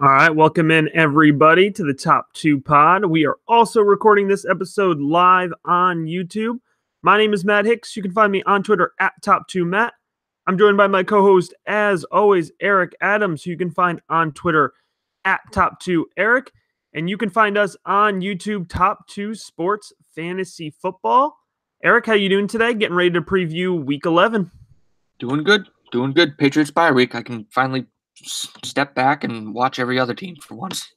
All right, welcome in everybody to the Top 2 Pod. We are also recording this episode live on YouTube. My name is Matt Hicks. You can find me on Twitter at Top2Matt. I'm joined by my co-host, as always, Eric Adams, who you can find on Twitter at Top2Eric. And you can find us on YouTube, Top 2 Sports Fantasy Football. Eric, how you doing today? Getting ready to preview Week 11. Doing good. Patriots bye week. I can finally step back and watch every other team for once.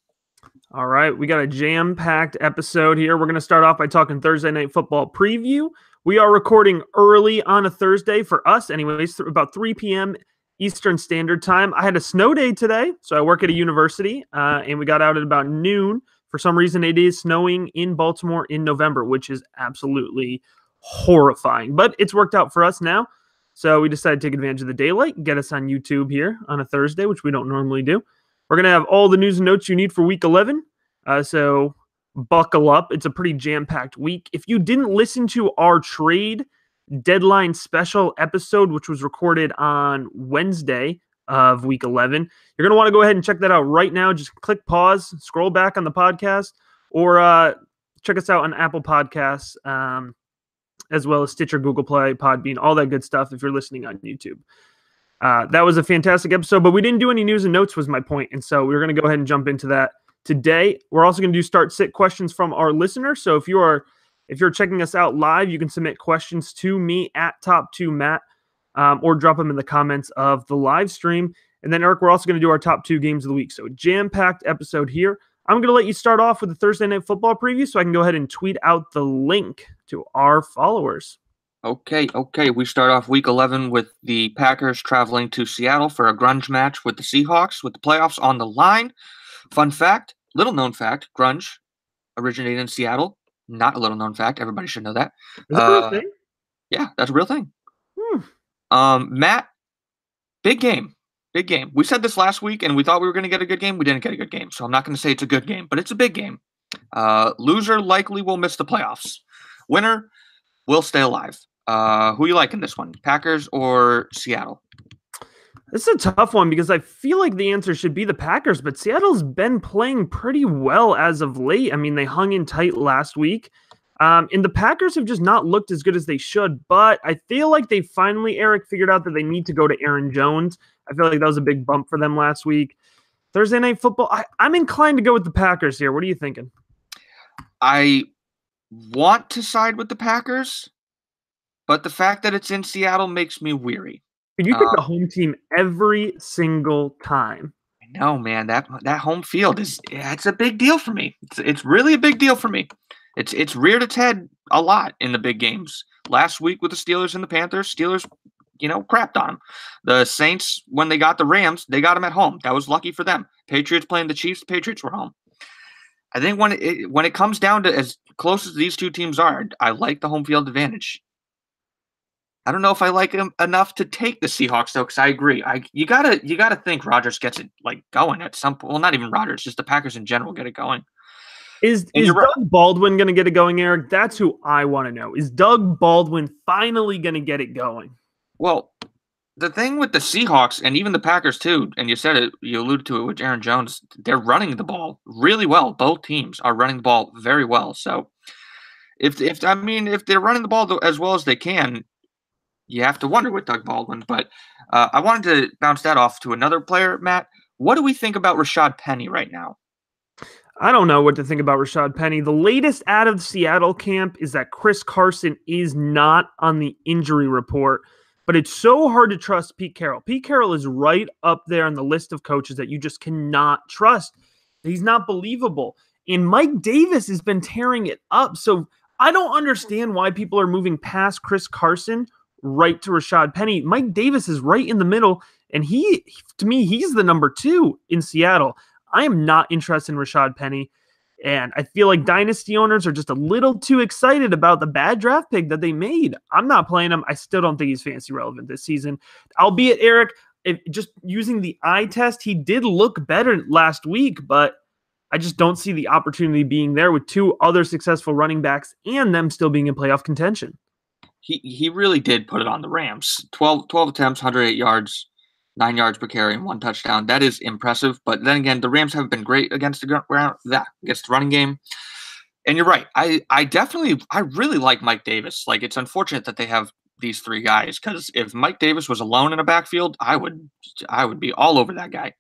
All right, we got a jam-packed episode here. We're going to start off by talking Thursday Night Football preview. We are recording early on a Thursday for us anyways, about 3 p.m. Eastern Standard Time. I had a snow day today, so I work at a university, and we got out at about noon. For some reason, it is snowing in Baltimore in November, which is absolutely horrifying. But it's worked out for us now. So we decided to take advantage of the daylight and get us on YouTube here on a Thursday, which we don't normally do. We're going to have all the news and notes you need for Week 11. So buckle up. It's a pretty jam-packed week. If you didn't listen to our trade deadline special episode, which was recorded on Wednesday of Week 11, you're going to want to go ahead and check that out right now. Just click pause, scroll back on the podcast, or check us out on Apple Podcasts, as well as Stitcher, Google Play, Podbean, all that good stuff if you're listening on YouTube. That was a fantastic episode, but we didn't do any news and notes was my point, and so we're going to go ahead and jump into that today. We're also going to do start-sit questions from our listeners, so if you're checking us out live, you can submit questions to me at Top2Matt, or drop them in the comments of the live stream. And then, Eric, we're also going to do our top 2 games of the week, so jam-packed episode here. I'm going to let you start off with the Thursday Night Football preview so I can go ahead and tweet out the link to our followers. Okay. We start off Week 11 with the Packers traveling to Seattle for a grunge match with the Seahawks with the playoffs on the line. Fun fact, little known fact, grunge originated in Seattle. Not a little known fact. Everybody should know that. Is that a real thing? Yeah, that's a real thing. Matt, big game. Big game. We said this last week, and we thought we were going to get a good game. We didn't get a good game, so I'm not going to say it's a good game, but it's a big game. Loser likely will miss the playoffs. Winner will stay alive. Who you like in this one, Packers or Seattle? This is a tough one because I feel like the answer should be the Packers, but Seattle's been playing pretty well as of late. I mean, they hung in tight last week. And the Packers have just not looked as good as they should, but I feel like they finally, Eric, figured out that they need to go to Aaron Jones. I feel like that was a big bump for them last week. Thursday Night Football, I'm inclined to go with the Packers here. What are you thinking? I want to side with the Packers, but the fact that it's in Seattle makes me weary. You pick the home team every single time. I know, man. That home field it's a big deal for me. It's really a big deal for me. It's reared its head a lot in the big games. Last week with the Steelers and the Panthers, Steelers, crapped on them. The Saints, when they got the Rams, they got them at home. That was lucky for them. Patriots playing the Chiefs, the Patriots were home. I think when it comes down to as close as these two teams are, I like the home field advantage. I don't know if I like them enough to take the Seahawks though, because I agree. You gotta think Rodgers gets it going at some point. Well, not even Rodgers, just the Packers in general get it going. Is Doug Baldwin going to get it going, Eric? That's who I want to know. Is Doug Baldwin finally going to get it going? Well, the thing with the Seahawks and even the Packers too, and you said it, you alluded to it with Aaron Jones, they're running the ball really well. Both teams are running the ball very well. So if they're running the ball as well as they can, you have to wonder with Doug Baldwin. But I wanted to bounce that off to another player, Matt. What do we think about Rashad Penny right now? I don't know what to think about Rashad Penny. The latest out of the Seattle camp is that Chris Carson is not on the injury report, but it's so hard to trust Pete Carroll. Pete Carroll is right up there on the list of coaches that you just cannot trust. He's not believable. And Mike Davis has been tearing it up. So I don't understand why people are moving past Chris Carson right to Rashad Penny. Mike Davis is right in the middle, and to me, he's the number 2 in Seattle. I am not interested in Rashad Penny, and I feel like dynasty owners are just a little too excited about the bad draft pick that they made. I'm not playing him. I still don't think he's fantasy relevant this season. Albeit, Eric, just using the eye test, he did look better last week, but I just don't see the opportunity being there with 2 other successful running backs and them still being in playoff contention. He really did put it on the Rams. 12 attempts, 108 yards. 9 yards per carry and 1 touchdown. That is impressive. But then again, the Rams haven't been great against against the running game. And you're right. I really like Mike Davis. Like, it's unfortunate that they have these 3 guys, because if Mike Davis was alone in a backfield, I would be all over that guy.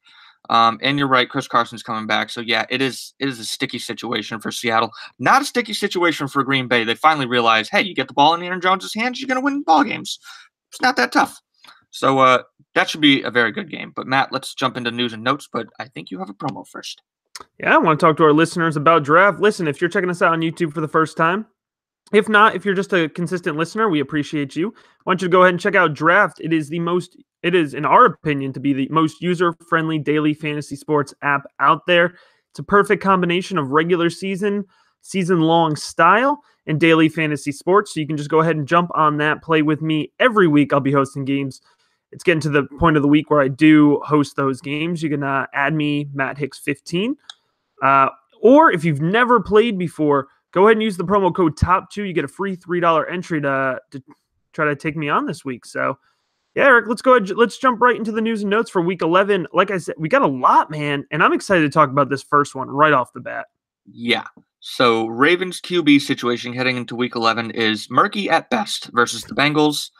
And you're right, Chris Carson's coming back. So yeah, it is a sticky situation for Seattle. Not a sticky situation for Green Bay. They finally realize, hey, you get the ball in Aaron Jones' hands, you're going to win ball games. It's not that tough. So that should be a very good game. But Matt, let's jump into news and notes. But I think you have a promo first. Yeah, I want to talk to our listeners about draft. Listen, if you're checking us out on YouTube for the first time, if not, if you're just a consistent listener, we appreciate you. I want you to go ahead and check out Draft. It is, in our opinion, to be the most user-friendly daily fantasy sports app out there. It's a perfect combination of regular season-long style, and daily fantasy sports. So you can just go ahead and jump on that, play with me. Every week I'll be hosting games. It's getting to the point of the week where I do host those games. You can add me, Matt Hicks 15. Or if you've never played before, go ahead and use the promo code TOP2. You get a free $3 entry to try to take me on this week. So, yeah, Eric, let's go ahead. Let's jump right into the news and notes for week 11. Like I said, we got a lot, man, and I'm excited to talk about this first one right off the bat. Yeah. So Ravens QB situation heading into week 11 is murky at best versus the Bengals.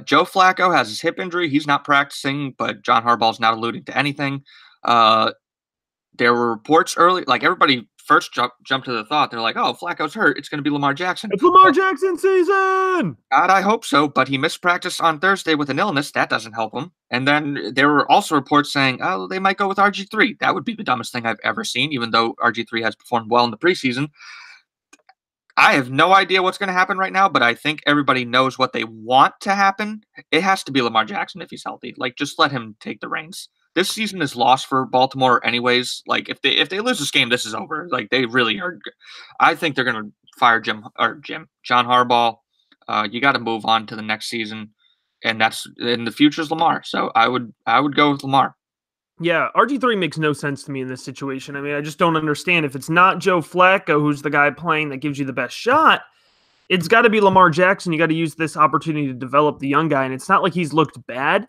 Joe Flacco has his hip injury. He's not practicing, but John Harbaugh's not alluding to anything. There were reports early, like everybody first jumped to the thought. They're like, oh, Flacco's hurt. It's going to be Lamar Jackson. It's Lamar Jackson season! God, I hope so, but he missed practice on Thursday with an illness. That doesn't help him. And then there were also reports saying, oh, they might go with RG3. That would be the dumbest thing I've ever seen, even though RG3 has performed well in the preseason. I have no idea what's going to happen right now, but I think everybody knows what they want to happen. It has to be Lamar Jackson if he's healthy. Like, just let him take the reins. This season is lost for Baltimore anyways. Like, if they lose this game, this is over. Like, they really are. I think they're going to fire John Harbaugh. You got to move on to the next season, and the future is Lamar. So I would go with Lamar. Yeah, RG3 makes no sense to me in this situation. I mean, I just don't understand. If it's not Joe Flacco, who's the guy playing that gives you the best shot, it's got to be Lamar Jackson. You got to use this opportunity to develop the young guy, and it's not like he's looked bad.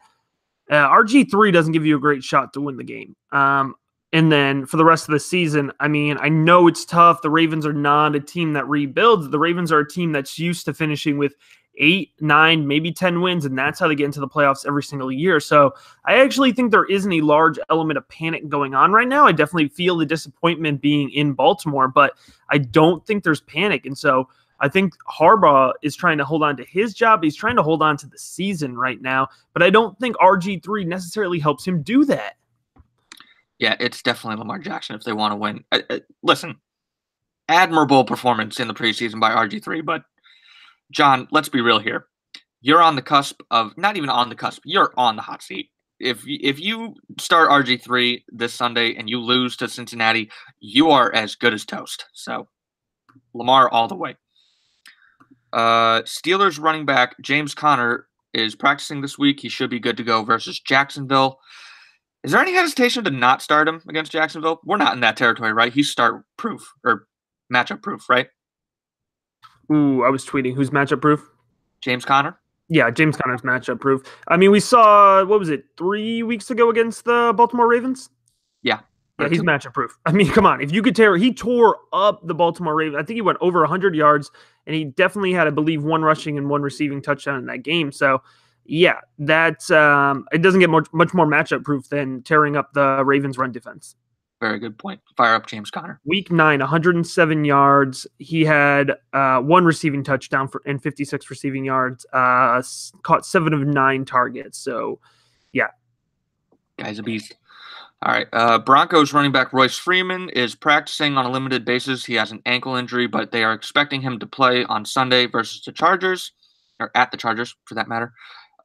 RG3 doesn't give you a great shot to win the game. And then for the rest of the season, I mean, I know it's tough. The Ravens are not a team that rebuilds. The Ravens are a team that's used to finishing with 8, 9, maybe 10 wins, and that's how they get into the playoffs every single year. So I actually think there isn't a large element of panic going on right now. I definitely feel the disappointment being in Baltimore, but I don't think there's panic. And so I think Harbaugh is trying to hold on to his job. He's trying to hold on to the season right now, but I don't think RG3 necessarily helps him do that. Yeah, it's definitely Lamar Jackson if they want to win. Listen, admirable performance in the preseason by RG3, but John, let's be real here. You're on the cusp of, not even on the cusp, you're on the hot seat. If you start RG3 this Sunday and you lose to Cincinnati, you are as good as toast. So, Lamar all the way. Steelers running back James Conner is practicing this week. He should be good to go versus Jacksonville. Is there any hesitation to not start him against Jacksonville? We're not in that territory, right? He's start proof or matchup proof, right? Ooh, I was tweeting. Who's matchup proof? James Conner? Yeah, James Conner's matchup proof. I mean, we saw, 3 weeks ago against the Baltimore Ravens? Yeah. Yeah, he's matchup proof. I mean, come on. If you could he tore up the Baltimore Ravens. I think he went over 100 yards, and he definitely had, I believe, 1 rushing and 1 receiving touchdown in that game. So, yeah, that's it doesn't get much more matchup proof than tearing up the Ravens' run defense. Very good point. Fire up James Conner. Week 9, 107 yards. He had 1 receiving touchdown and 56 receiving yards. Caught 7 of 9 targets. So, yeah. Guy's a beast. All right. Broncos running back Royce Freeman is practicing on a limited basis. He has an ankle injury, but they are expecting him to play on Sunday versus the Chargers, or at the Chargers for that matter.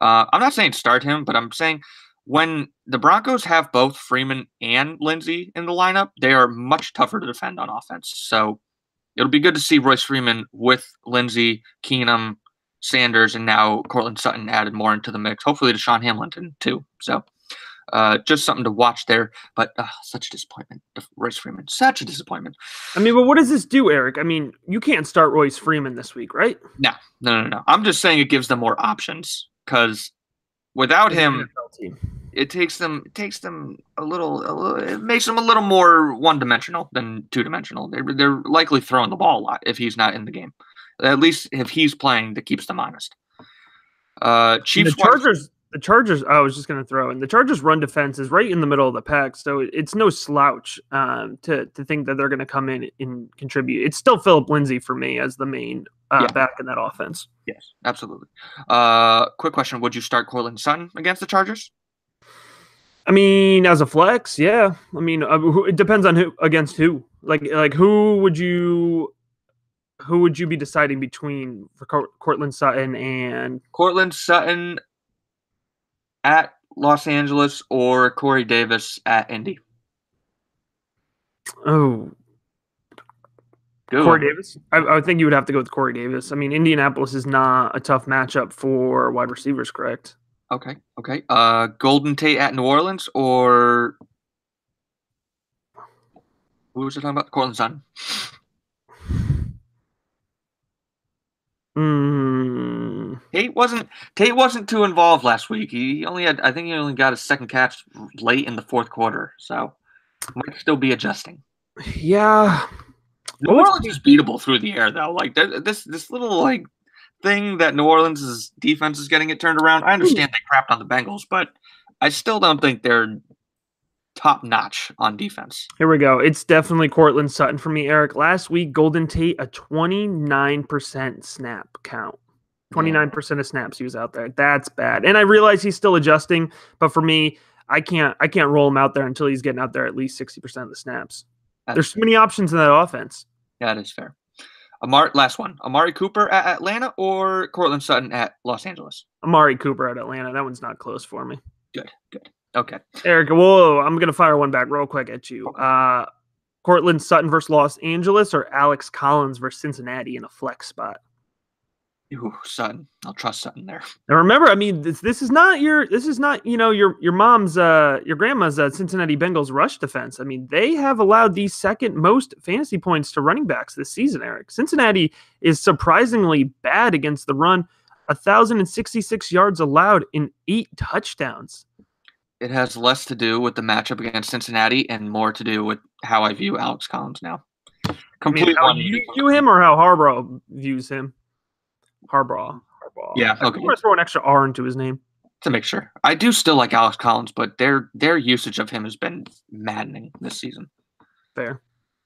I'm not saying start him, but I'm saying when the Broncos have both Freeman and Lindsey in the lineup, they are much tougher to defend on offense. So it'll be good to see Royce Freeman with Lindsey, Keenum, Sanders, and now Cortland Sutton added more into the mix. Hopefully Deshaun Hamilton too. So just something to watch there. But such a disappointment. Royce Freeman, such a disappointment. I mean, but what does this do, Eric? I mean, you can't start Royce Freeman this week, right? No. I'm just saying it gives them more options. Because without him, it takes them a little it makes them a little more one-dimensional than two-dimensional. They're likely throwing the ball a lot if he's not in the game. At least if he's playing, that keeps them honest. Chiefs. The Chargers. I was just going to throw in the Chargers' run defense is right in the middle of the pack, so it's no slouch to think that they're going to come in and contribute. It's still Philip Lindsay for me as the main back in that offense. Yes, absolutely. Quick question: would you start Courtland Sutton against the Chargers? I mean, as a flex, yeah. I mean, it depends on who against who. Like who would you be deciding between for Courtland Sutton and Courtland Sutton at Los Angeles or Corey Davis at Indy? Oh, Corey Davis. I think you would have to go with Corey Davis. I mean, Indianapolis is not a tough matchup for wide receivers, correct? Okay. Golden Tate at New Orleans or who was I talking about? Courtland Sutton. Tate wasn't too involved last week. I think he only got his second catch late in the fourth quarter, so might still be adjusting. Yeah. New Orleans is beatable through the air though. Like this little like thing that New Orleans' defense is getting it turned around. I understand they crapped on the Bengals, but I still don't think they're top notch on defense. Here we go. It's definitely Courtland Sutton for me, Eric. Last week, Golden Tate, a 29% snap count. 29% of snaps he was out there. That's bad. And I realize he's still adjusting, but for me, I can't roll him out there until he's getting out there at least 60% of the snaps. There's so many options in that offense. Yeah, that is fair. Last one. Amari Cooper at Atlanta or Courtland Sutton at Los Angeles? Amari Cooper at Atlanta. That one's not close for me. Good. Okay. Eric, whoa, I'm going to fire one back real quick at you. Courtland Sutton versus Los Angeles or Alex Collins versus Cincinnati in a flex spot? Ooh, Sutton. I'll trust Sutton there. Now remember, I mean, this is not your mom's your grandma's Cincinnati Bengals rush defense. I mean, they have allowed the second most fantasy points to running backs this season, Eric. Cincinnati is surprisingly bad against the run. 1,066 yards allowed in 8 touchdowns. It has less to do with the matchup against Cincinnati and more to do with how I view Alex Collins now. Completely. How you view him or how Harbaugh views him? Harbaugh. Yeah, okay. I'm going to throw an extra R into his name to make sure. I do still like Alex Collins, but their usage of him has been maddening this season. Fair.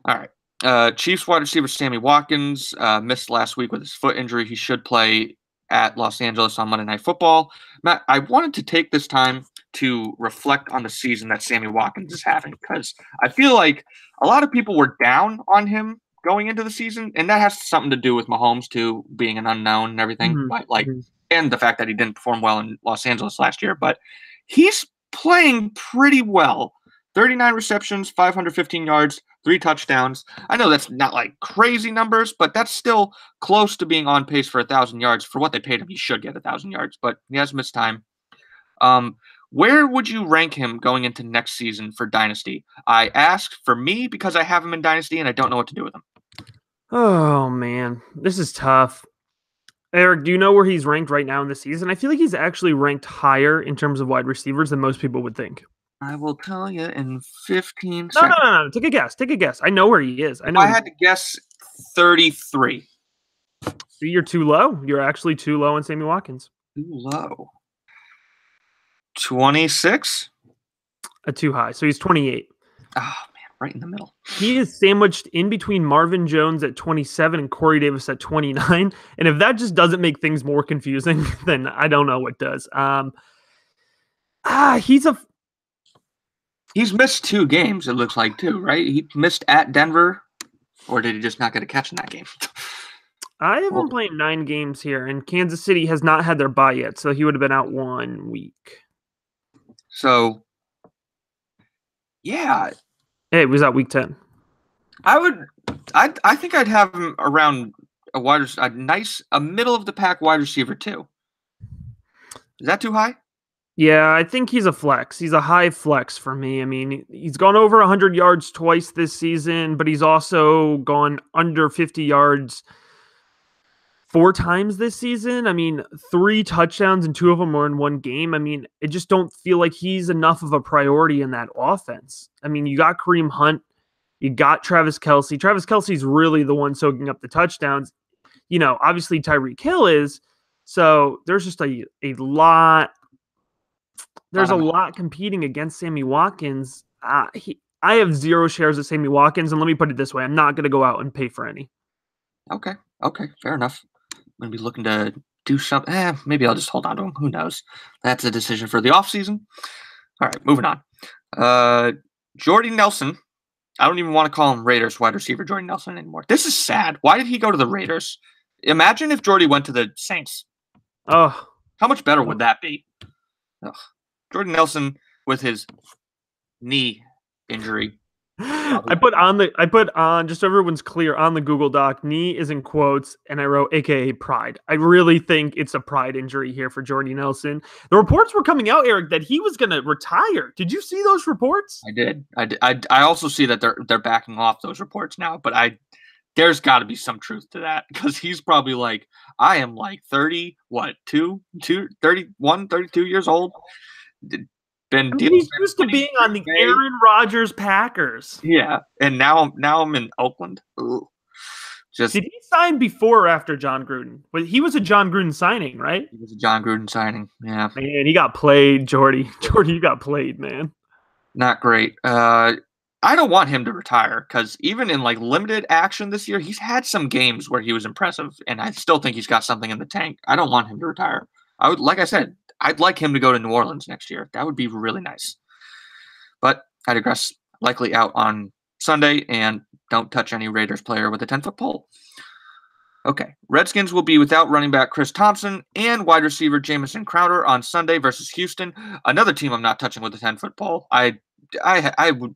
All right. Chiefs wide receiver Sammy Watkins missed last week with his foot injury. He should play at Los Angeles on Monday Night Football. Matt, I wanted to take this time to reflect on the season that Sammy Watkins is having because I feel like a lot of people were down on him going into the season, and that has something to do with Mahomes too being an unknown and everything. Mm-hmm. But and the fact that he didn't perform well in Los Angeles last year. But he's playing pretty well. 39 receptions, 515 yards, 3 touchdowns. I know that's not like crazy numbers, but that's still close to being on pace for 1,000 yards. For what they paid him, he should get 1,000 yards, but he has missed time. Where would you rank him going into next season for Dynasty? I ask for me because I have him in Dynasty and I don't know what to do with him. Oh, man. This is tough. Eric, do you know where he's ranked right now in the season? I feel like he's actually ranked higher in terms of wide receivers than most people would think. I will tell you in 15 seconds. No. Take a guess. I know where he is. I had to guess 33. So you're too low. You're actually too low on Sammy Watkins. Too low. 26? Too high. So he's 28. Oh, man, right in the middle. He is sandwiched in between Marvin Jones at 27 and Corey Davis at 29. And if that just doesn't make things more confusing, then I don't know what does. He's missed 2 games, it looks like, too, right? He missed at Denver, or did he just not get a catch in that game? I have been playing 9 games here, and Kansas City has not had their bye yet, so he would have been out 1 week. So, yeah. Hey, it was at week 10. I think I'd have him around a middle of the pack wide receiver too. Is that too high? Yeah, I think he's a flex. He's a high flex for me. I mean, he's gone over 100 yards twice this season, but he's also gone under 50 yards 4 times this season. I mean, 3 touchdowns and 2 of them were in one game. I mean, it just don't feel like he's enough of a priority in that offense. I mean, you got Kareem Hunt, you got Travis Kelce. Travis Kelce's really the one soaking up the touchdowns. Obviously Tyreek Hill is. So there's just a lot. There's a lot competing against Sammy Watkins. I have 0 shares of Sammy Watkins, and let me put it this way: I'm not going to go out and pay for any. Okay, fair enough. I'm going to be looking to do something. Maybe I'll just hold on to him. Who knows? That's a decision for the offseason. All right, moving on. Jordy Nelson. I don't even want to call him Raiders wide receiver Jordy Nelson anymore. This is sad. Why did he go to the Raiders? Imagine if Jordy went to the Saints. Oh, how much better would that be? Ugh. Jordy Nelson with his knee injury. I put on just so everyone's clear on the Google Doc, knee is in quotes, and I wrote AKA pride. I really think it's a pride injury here for Jordy Nelson. The reports were coming out, Eric, that he was going to retire. Did you see those reports? I did. I also see that they're backing off those reports now, but there's got to be some truth to that, because he's probably like, I am like 31, 32 years old. He's used to being on the Aaron Rodgers Packers. Yeah, and now I'm in Oakland. Ooh. Did he sign before or after John Gruden? He was a John Gruden signing, right? He was a John Gruden signing, yeah. Man, he got played, Jordy. Jordy, you got played, man. Not great. I don't want him to retire, because even in like limited action this year, he's had some games where he was impressive, and I still think he's got something in the tank. I don't want him to retire. Like I said, I'd like him to go to New Orleans next year. That would be really nice. But I digress. Likely out on Sunday, and don't touch any Raiders player with a 10-foot pole. Okay. Redskins will be without running back Chris Thompson and wide receiver Jamison Crowder on Sunday versus Houston. Another team I'm not touching with a 10-foot pole. I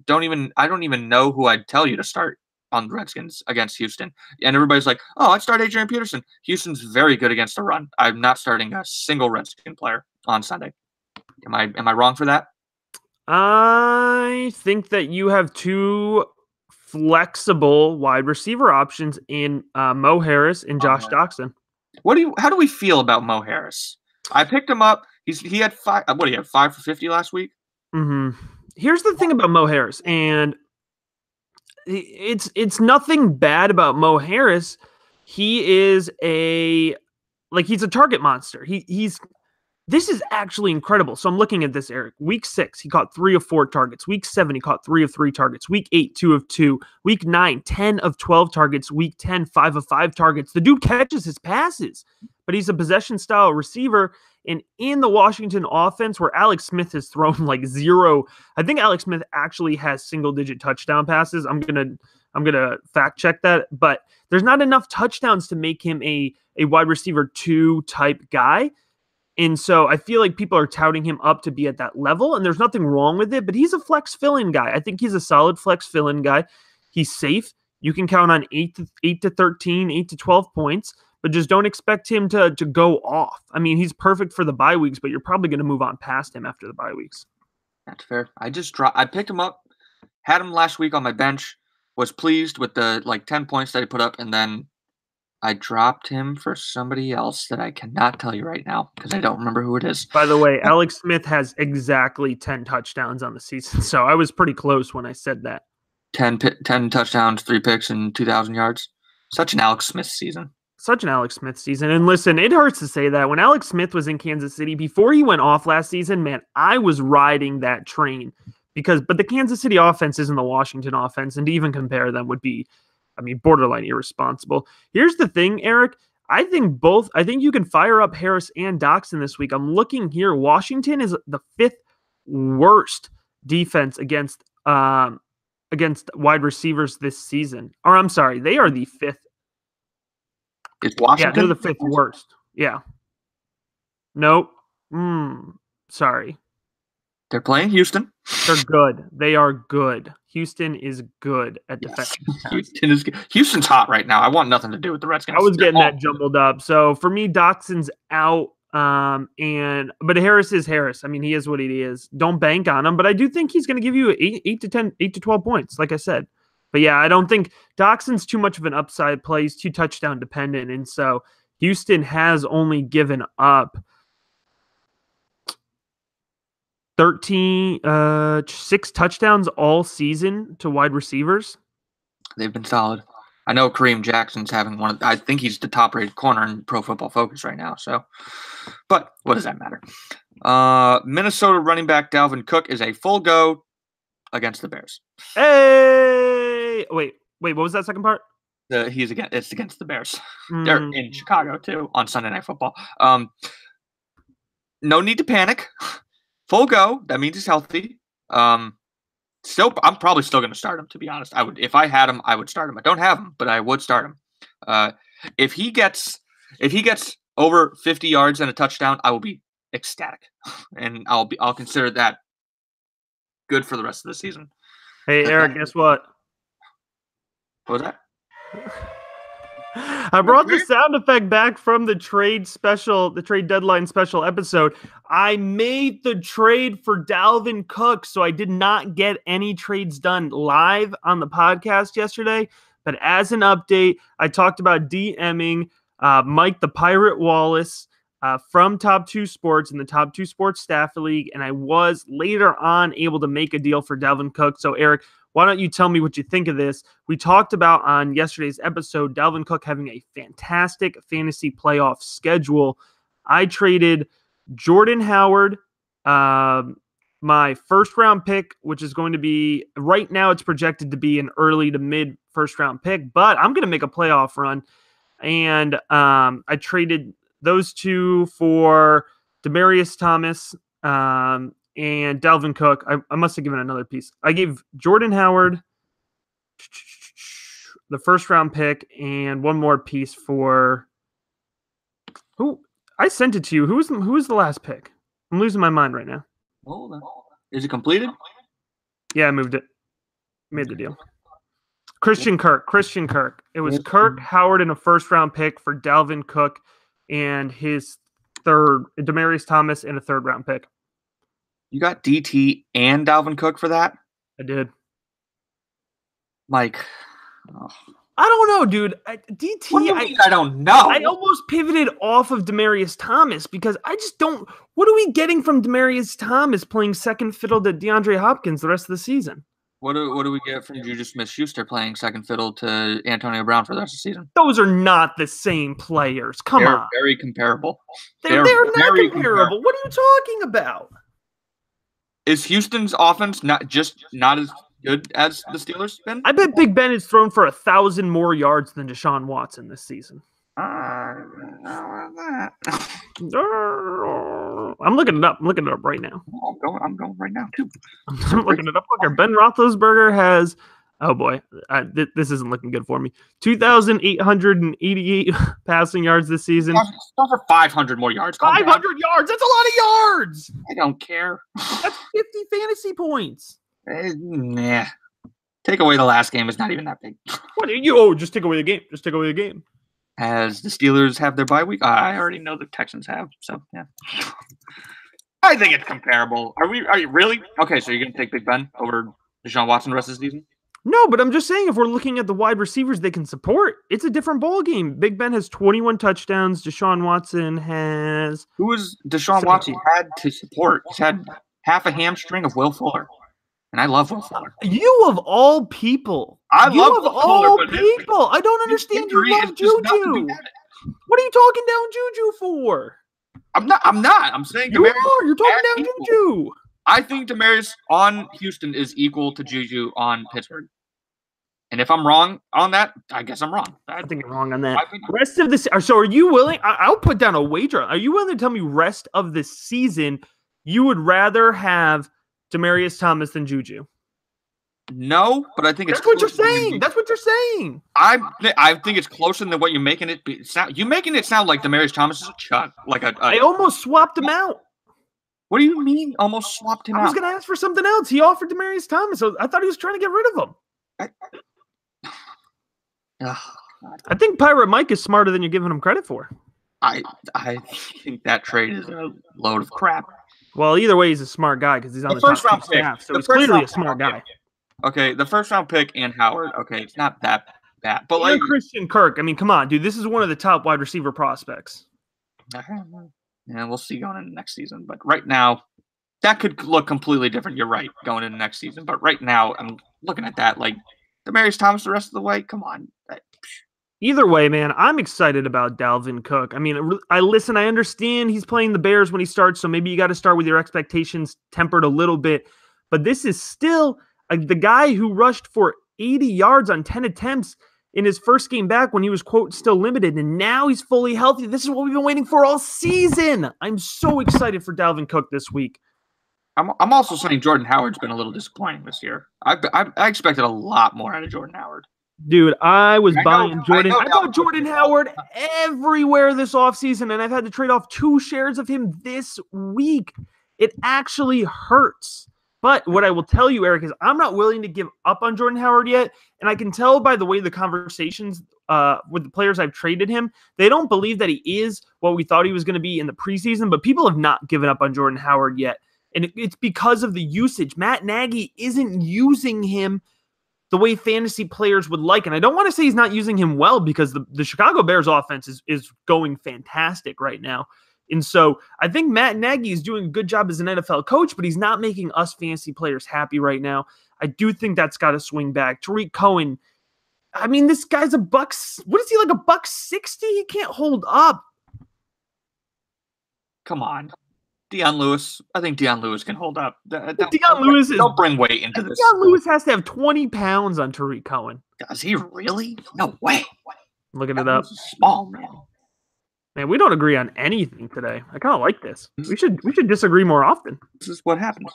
don't even know who I'd tell you to start on the Redskins against Houston. And everybody's like, oh, I'd start Adrian Peterson. Houston's very good against the run. I'm not starting a single Redskin player on Sunday. Am I wrong for that? I think that you have 2 flexible wide receiver options in Mo Harris and Josh Doctson. How do we feel about Mo Harris? I picked him up. He had 5. What, he had 5 for 50 last week? Mm-hmm. Here's the thing about Mo Harris, and it's nothing bad about Mo Harris. He is he's a target monster. This is actually incredible. So I'm looking at this, Eric. Week 6, he caught 3 of 4 targets. Week 7, he caught 3 of 3 targets. Week 8, 2 of 2. Week 9, 10 of 12 targets. Week 10, 5 of 5 targets. The dude catches his passes, but he's a possession-style receiver. And in the Washington offense, where Alex Smith has thrown like 0, I think Alex Smith actually has single-digit touchdown passes. I'm gonna fact check that, but there's not enough touchdowns to make him a wide receiver 2 type guy. And so I feel like people are touting him up to be at that level, and there's nothing wrong with it, but he's a flex fill-in guy. I think he's a solid flex fill-in guy. He's safe. You can count on 8 to 13, 8 to 12 points, but just don't expect him to go off. I mean, he's perfect for the bye weeks, but you're probably going to move on past him after the bye weeks. That's fair. I picked him up, had him last week on my bench, was pleased with the 10 points that he put up, and then I dropped him for somebody else that I cannot tell you right now because I don't remember who it is. By the way, Alex Smith has exactly 10 touchdowns on the season, so I was pretty close when I said that. 10 touchdowns, 3 picks, and 2,000 yards. Such an Alex Smith season. Such an Alex Smith season. And listen, it hurts to say that. When Alex Smith was in Kansas City, before he went off last season, man, I was riding that train. But the Kansas City offense isn't the Washington offense, and to even compare them would be, borderline irresponsible. Here's the thing, Eric. I think you can fire up Harris and Doctson this week. I'm looking here. Washington is the 5th worst defense against wide receivers this season. Or I'm sorry, they are the 5th. Is Washington? Yeah, they're the 5th worst. Yeah. Nope. Sorry. They're playing Houston. They're good. They are good. Houston is good at defense. Houston's hot right now. I want nothing to do with the Redskins. I was getting that jumbled up. So for me, Doxson's out. But Harris is Harris. He is what he is. Don't bank on him, but I do think he's going to give you 8 to 12 points, like I said. But yeah, I don't think Doxson's too much of an upside play. He's too touchdown dependent. And so Houston has only given up 6 touchdowns all season to wide receivers. They've been solid. I know Kareem Jackson's having I think he's the top-rated corner in Pro Football Focus right now. So, but what does that matter? Minnesota running back Dalvin Cook is a full go against the Bears. Hey, wait, what was that second part? It's against the Bears. They're in Chicago too on Sunday Night Football. No need to panic. Full go. That means he's healthy. I'm probably still going to start him, to be honest. If I had him, I would start him. I don't have him, but I would start him. If he gets over 50 yards and a touchdown, I will be ecstatic, and I'll consider that good for the rest of the season. Hey, Eric, guess what? What was that? I brought the sound effect back from the trade deadline special episode. I made the trade for Dalvin Cook, so I did not get any trades done live on the podcast yesterday. But as an update, I talked about DMing Mike the Pirate Wallace from Top 2 Sports in the Top 2 Sports Staff League, and I was later on able to make a deal for Dalvin Cook. So, Eric, why don't you tell me what you think of this? We talked about on yesterday's episode, Dalvin Cook having a fantastic fantasy playoff schedule. I traded Jordan Howard, my first-round pick, which is going to be, right now it's projected to be an early to mid first-round pick, but I'm going to make a playoff run. And I traded those two for Demaryius Thomas, and Dalvin Cook. I must have given another piece. I gave Jordan Howard the first-round pick and one more piece for who? I sent it to you. Who was the last pick? I'm losing my mind right now. Hold on. Is it completed? Yeah, I moved it. Made the deal. Christian Kirk. It was Kirk, Howard, and a first-round pick for Dalvin Cook and his Demaryius Thomas and a third-round pick. You got DT and Dalvin Cook for that? I did. Mike. Oh. I don't know, dude. DT, what do you mean I don't know. I almost pivoted off of Demaryius Thomas because I just don't. What are we getting from Demaryius Thomas playing second fiddle to DeAndre Hopkins the rest of the season? What do we get from Juju Smith-Schuster playing second fiddle to Antonio Brown for the rest of the season? Those are not the same players. They're on. Very comparable. They're not comparable. What are you talking about? Is Houston's offense not as good as the Steelers been? I bet Big Ben has thrown for 1,000 more yards than Deshaun Watson this season. I'm looking it up. I'm looking it up right now. I'm going right now too. I'm looking it up. Look here. Ben Roethlisberger has. Oh boy, this isn't looking good for me. 2,888 passing yards this season. Those are 500 more yards. 500 yards. That's a lot of yards. I don't care. That's 50 fantasy points. Nah. Take away the last game. It's not even that big. What are you? Oh, just take away the game. Just take away the game. As the Steelers have their bye week, I already know the Texans have. So yeah. I think it's comparable. Are you really? Okay, so you're gonna take Big Ben over Deshaun Watson the rest of the season? No, but I'm just saying if we're looking at the wide receivers they can support, it's a different ball game. Big Ben has 21 touchdowns. Deshaun Watson has. Who is Deshaun 17. Watson had to support? He's had half a hamstring of Will Fuller. And I love Will Fuller. You of all people. I don't understand you love Juju. What are you talking down Juju for? I'm not. I'm saying you're talking down Juju. I think Demaryius on Houston is equal to Juju on Pittsburgh. And if I'm wrong on that, I guess I'm wrong. I think I'm wrong on that. Rest of this. So are you willing? I'll put down a wager. Are you willing to tell me rest of the season you would rather have Demaryius Thomas than Juju? No, but I think that's what you're saying. That's what you're saying. I think it's closer than what you're making it be. You making it sound like Demaryius Thomas is a chud. I almost swapped him out. What do you mean almost swapped him out? I was going to ask for something else. He offered Demaryius Thomas, so I thought he was trying to get rid of him. I think Pirate Mike is smarter than you're giving him credit for. I think that trade is a load of crap. Well, either way, he's a smart guy because he's on the first round staff, so he's clearly a smart guy. Okay, the first round pick and Howard. Okay, it's not that that. But like Christian Kirk, I mean, come on, dude. This is one of the top wide receiver prospects. Yeah, we'll see going into next season. But right now, that could look completely different. You're right, going into next season. But right now, I'm looking at that like Demaryius Thomas the rest of the way. Come on. Either way, man, I'm excited about Dalvin Cook. I mean, I understand he's playing the Bears when he starts, so maybe you got to start with your expectations tempered a little bit. But this is still the guy who rushed for 80 yards on 10 attempts in his first game back when he was, quote, still limited, and now he's fully healthy. This is what we've been waiting for all season. I'm so excited for Dalvin Cook this week. I'm also saying Jordan Howard's been a little disappointing this year. I expected a lot more out of Jordan Howard. Dude, I was buying Jordan. I bought Jordan Howard everywhere this offseason, and I've had to trade off 2 shares of him this week. It actually hurts. But what I will tell you, Eric, is I'm not willing to give up on Jordan Howard yet. And I can tell by the way the conversations with the players I've traded him, they don't believe that he is what we thought he was going to be in the preseason. But people have not given up on Jordan Howard yet. And it's because of the usage. Matt Nagy isn't using him the way fantasy players would like. And I don't want to say he's not using him well, because the Chicago Bears offense is going fantastic right now. And so I think Matt Nagy is doing a good job as an NFL coach, but he's not making us fantasy players happy right now. I do think that's got to swing back. Tariq Cohen, I mean, this guy's what is he, like $160? He can't hold up. Come on. Dion Lewis. I think Dion Lewis can hold up. Dion Lewis don't bring weight into this. Dion Lewis has to have 20 pounds on Tariq Cohen. Does he really? No way. Looking it up. Small, man. Man, we don't agree on anything today. I kind of like this. We should disagree more often. This is what happens.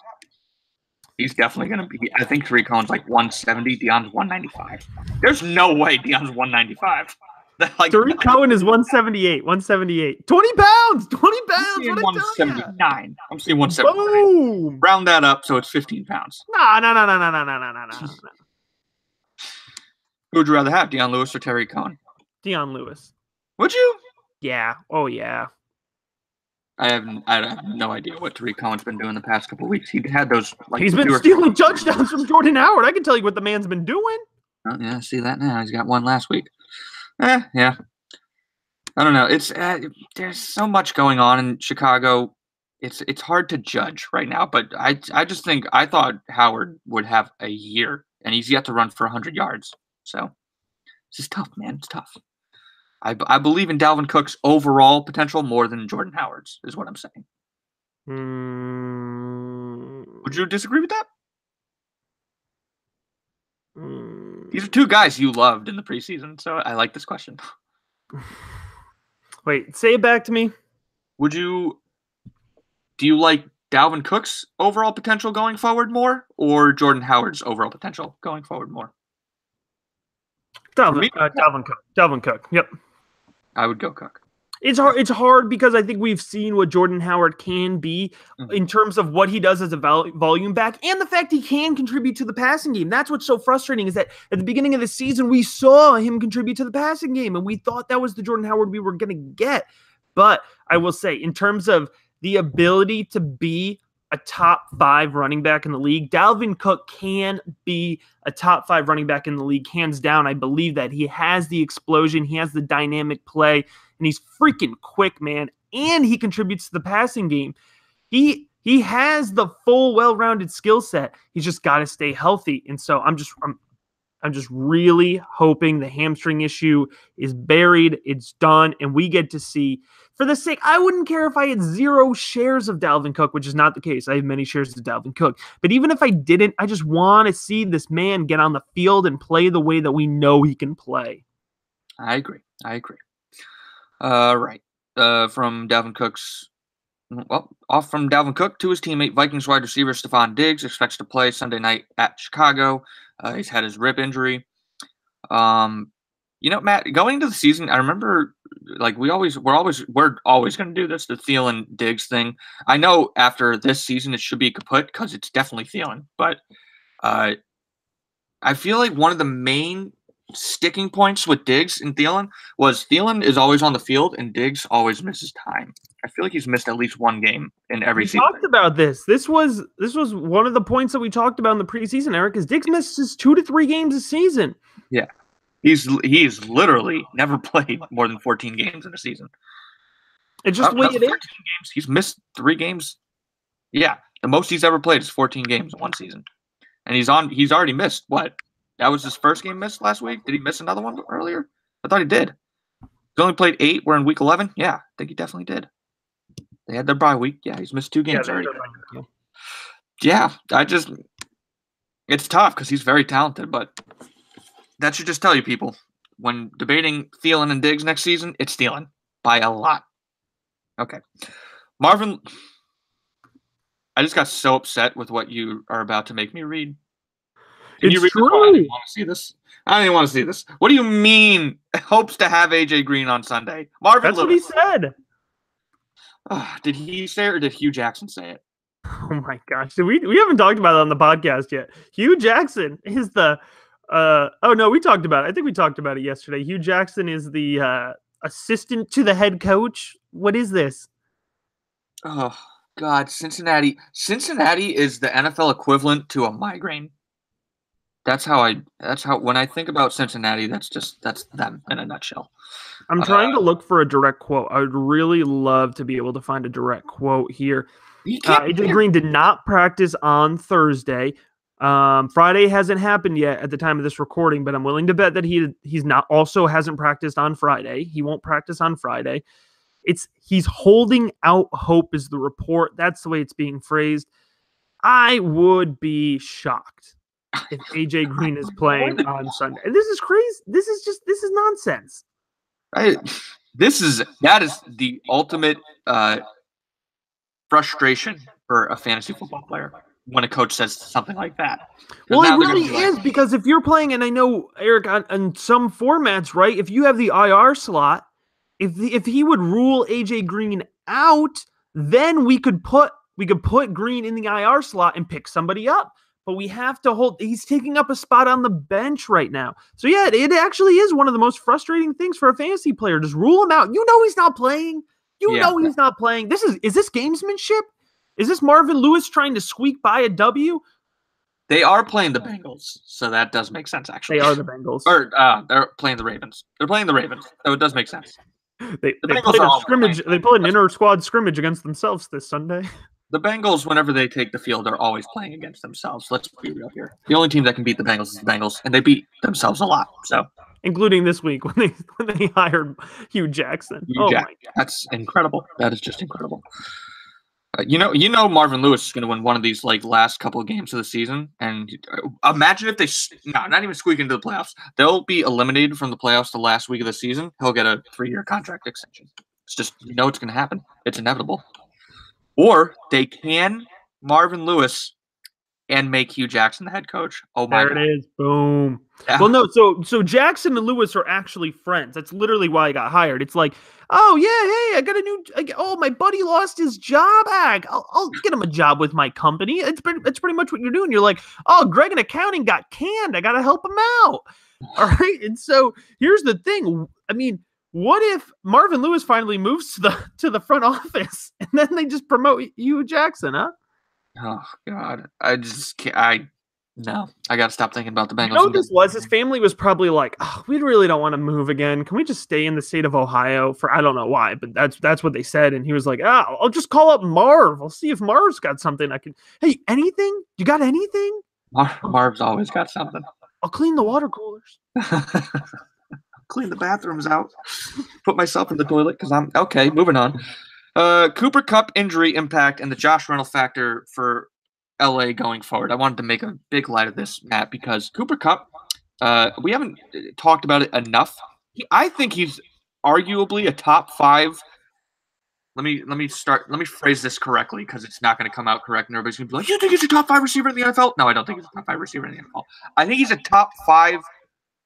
He's definitely going to be. I think Tariq Cohen's like 170. Dion's 195. There's no way Dion's 195. Like, Tariq Cohen is 178. 178. 20 pounds. 20 pounds. I'm seeing 179. I'm seeing 179. Boom. Round that up so it's 15 pounds. No. Who would you rather have, Dion Lewis or Tariq Cohen? Dion Lewis. Would you? Yeah. Oh, yeah. I have no idea what Tariq Cohen's been doing the past couple of weeks. He had those. He's been stealing touchdowns from Jordan Howard. I can tell you what the man's been doing. Oh, yeah, I see that now. He's got one last week. Yeah. I don't know. It's there's so much going on in Chicago. It's hard to judge right now. But I just think I thought Howard would have a year, and he's yet to run for 100 yards. So it's just tough, man. It's tough. I believe in Dalvin Cook's overall potential more than Jordan Howard's, is what I'm saying. Would you disagree with that? These are 2 guys you loved in the preseason, so I like this question. Wait, say it back to me. Do you like Dalvin Cook's overall potential going forward more, or Jordan Howard's overall potential going forward more? Dalvin Cook. Dalvin Cook. Yep. I would go Cook. It's hard because I think we've seen what Jordan Howard can be in terms of what he does as a volume back, and the fact he can contribute to the passing game. That's what's so frustrating, is that at the beginning of the season, we saw him contribute to the passing game, and we thought that was the Jordan Howard we were going to get. But I will say, in terms of the ability to be a top 5 running back in the league, Dalvin Cook can be a top 5 running back in the league, hands down. I believe that he has the explosion, he has the dynamic play, and he's freaking quick, man. And he contributes to the passing game. He has the full, well-rounded skill set. He's just got to stay healthy. And so I'm just really hoping the hamstring issue is buried, it's done, and we get to see. For the sake, I wouldn't care if I had 0 shares of Dalvin Cook, which is not the case. I have many shares of Dalvin Cook. But even if I didn't, I just want to see this man get on the field and play the way that we know he can play. I agree. Right. From Dalvin Cook to his teammate, Vikings wide receiver Stephon Diggs expects to play Sunday night at Chicago. He's had his rib injury. Matt, going into the season, I remember we're always going to do this, the Thielen Diggs thing. I know after this season it should be kaput because it's definitely Thielen, but I feel like one of the main sticking points with Diggs and Thielen was Thielen is always on the field and Diggs always misses time. I feel like he's missed at least one game in every season. We talked about this. This was one of the points that we talked about in the preseason, Eric, is Diggs misses 2 to 3 games a season. Yeah. He's literally never played more than 14 games in a season. It's just the way it is. Games. He's missed 3 games. Yeah, the most he's ever played is 14 games in one season, and he's already missed what? That was his first game missed last week. Did he miss another one earlier? I thought he did. He only played 8. We're in week 11. Yeah, I think he definitely did. They had their bye week. Yeah, he's missed 2 games already. Yeah, it's tough because he's very talented, but that should just tell you, people, when debating Thielen and Diggs next season, it's Thielen by a lot. Okay. Marvin, I just got so upset with what you are about to make me read. Can you read true. I didn't want to see this. I didn't want to see this. What do you mean hopes to have AJ Green on Sunday? Marvin That's Lewis. what he said. Did he say it or did Hugh Jackson say it? Oh my gosh. We haven't talked about it on the podcast yet. Hugh Jackson is the oh no, we talked about it. I think we talked about it yesterday. Hugh Jackson is the assistant to the head coach. What is this? Oh God, Cincinnati. Cincinnati is the NFL equivalent to a migraine. That's how when I think about Cincinnati, that's them in a nutshell. I'm trying to look for a direct quote. I would really love to be able to find a direct quote here. AJ Green did not practice on Thursday. Friday hasn't happened yet at the time of this recording, but I'm willing to bet that he's not also hasn't practiced on Friday. He won't practice on Friday. He's holding out hope is the report. That's the way it's being phrased. I would be shocked if AJ Green is playing on Sunday. This is crazy. This is nonsense. That is the ultimate frustration for a fantasy football player when a coach says something like that. Well, it really is because if you're playing, and I know, Eric, on some formats, right, if you have the IR slot, if he would rule AJ Green out, then we could put Green in the IR slot and pick somebody up. But we have to hold. He's taking up a spot on the bench right now. So yeah, it actually is one of the most frustrating things for a fantasy player. Just rule him out. You know he's not playing. He's not playing. Is this gamesmanship? Is this Marvin Lewis trying to squeak by a W? They are playing the Bengals, so that does make sense, actually. They are the Bengals. Or they're playing the Ravens. They're playing the Ravens, so it does make sense. They played a scrimmage. They played an inter-squad scrimmage against themselves this Sunday. The Bengals, whenever they take the field, are always playing against themselves. Let's be real here. The only team that can beat the Bengals is the Bengals, and they beat themselves a lot. So, including this week when they hired Hugh Jackson. That's incredible. That is just incredible. You know, Marvin Lewis is going to win one of these last couple of games of the season, and imagine if they not even squeak into the playoffs. They'll be eliminated from the playoffs the last week of the season. He'll get a 3-year contract extension. It's just it's going to happen. It's inevitable. Or they can Marvin Lewis and make Hugh Jackson the head coach. Oh my God. There it is. Boom. Yeah. Well, no, so Jackson and Lewis are actually friends. That's literally why I got hired. It's like, oh yeah, hey, I got a new. My buddy lost his job. I'll get him a job with my company. It's pretty much what you're doing. You're like, oh, Greg in accounting got canned. I got to help him out. All right. And so here's the thing. I mean, what if Marvin Lewis finally moves to the front office and then they just promote Hugh Jackson, huh? Oh God, I just can't. No, I got to stop thinking about the Bengals. You know what this was? His family was probably like, oh, we really don't want to move again. Can we just stay in the state of Ohio for, I don't know why, but that's what they said. And he was like, I'll just call up Marv. I'll see if Marv's got something I can. Hey, anything? You got anything? Marv's always got something. I'll clean the water coolers. Clean the bathrooms out. Put myself in the toilet because I'm okay. Moving on. Cooper Kupp injury impact and the Josh Reynolds factor for LA going forward. I wanted to make a big light of this, Matt, because Cooper Kupp, we haven't talked about it enough. I think he's arguably a top 5. Let me phrase this correctly because it's not going to come out correct and everybody's going to be like, you think he's a top 5 receiver in the NFL? No, I don't think he's a top 5 receiver in the NFL. I think he's a top 5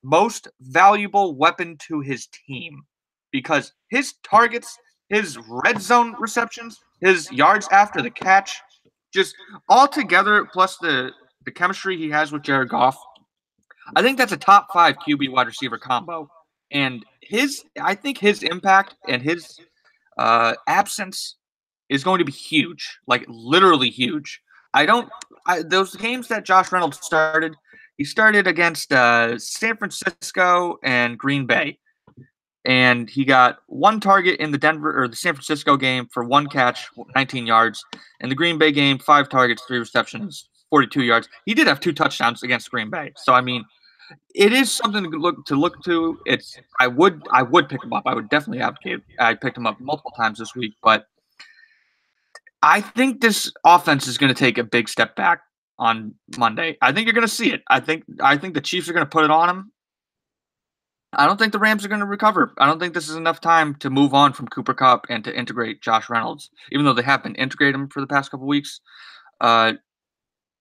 most valuable weapon to his team because his targets, his red zone receptions, his yards after the catch, just all together, plus the chemistry he has with Jared Goff, I think that's a top 5 QB wide receiver combo. And I think his impact and his absence is going to be huge, like literally huge. Those games that Josh Reynolds started, He started against San Francisco and Green Bay, and he got one target in the San Francisco game for one catch, 19 yards. In the Green Bay game, 5 targets, 3 receptions, 42 yards. He did have 2 touchdowns against Green Bay. So I mean, it is something to look to. I would pick him up. I would definitely advocate. I picked him up multiple times this week, but I think this offense is going to take a big step back on Monday. I think you're going to see it. I think the Chiefs are going to put it on him. I don't think the Rams are going to recover. I don't think this is enough time to move on from Cooper Kupp and to integrate Josh Reynolds, even though they have been integrating him for the past couple weeks.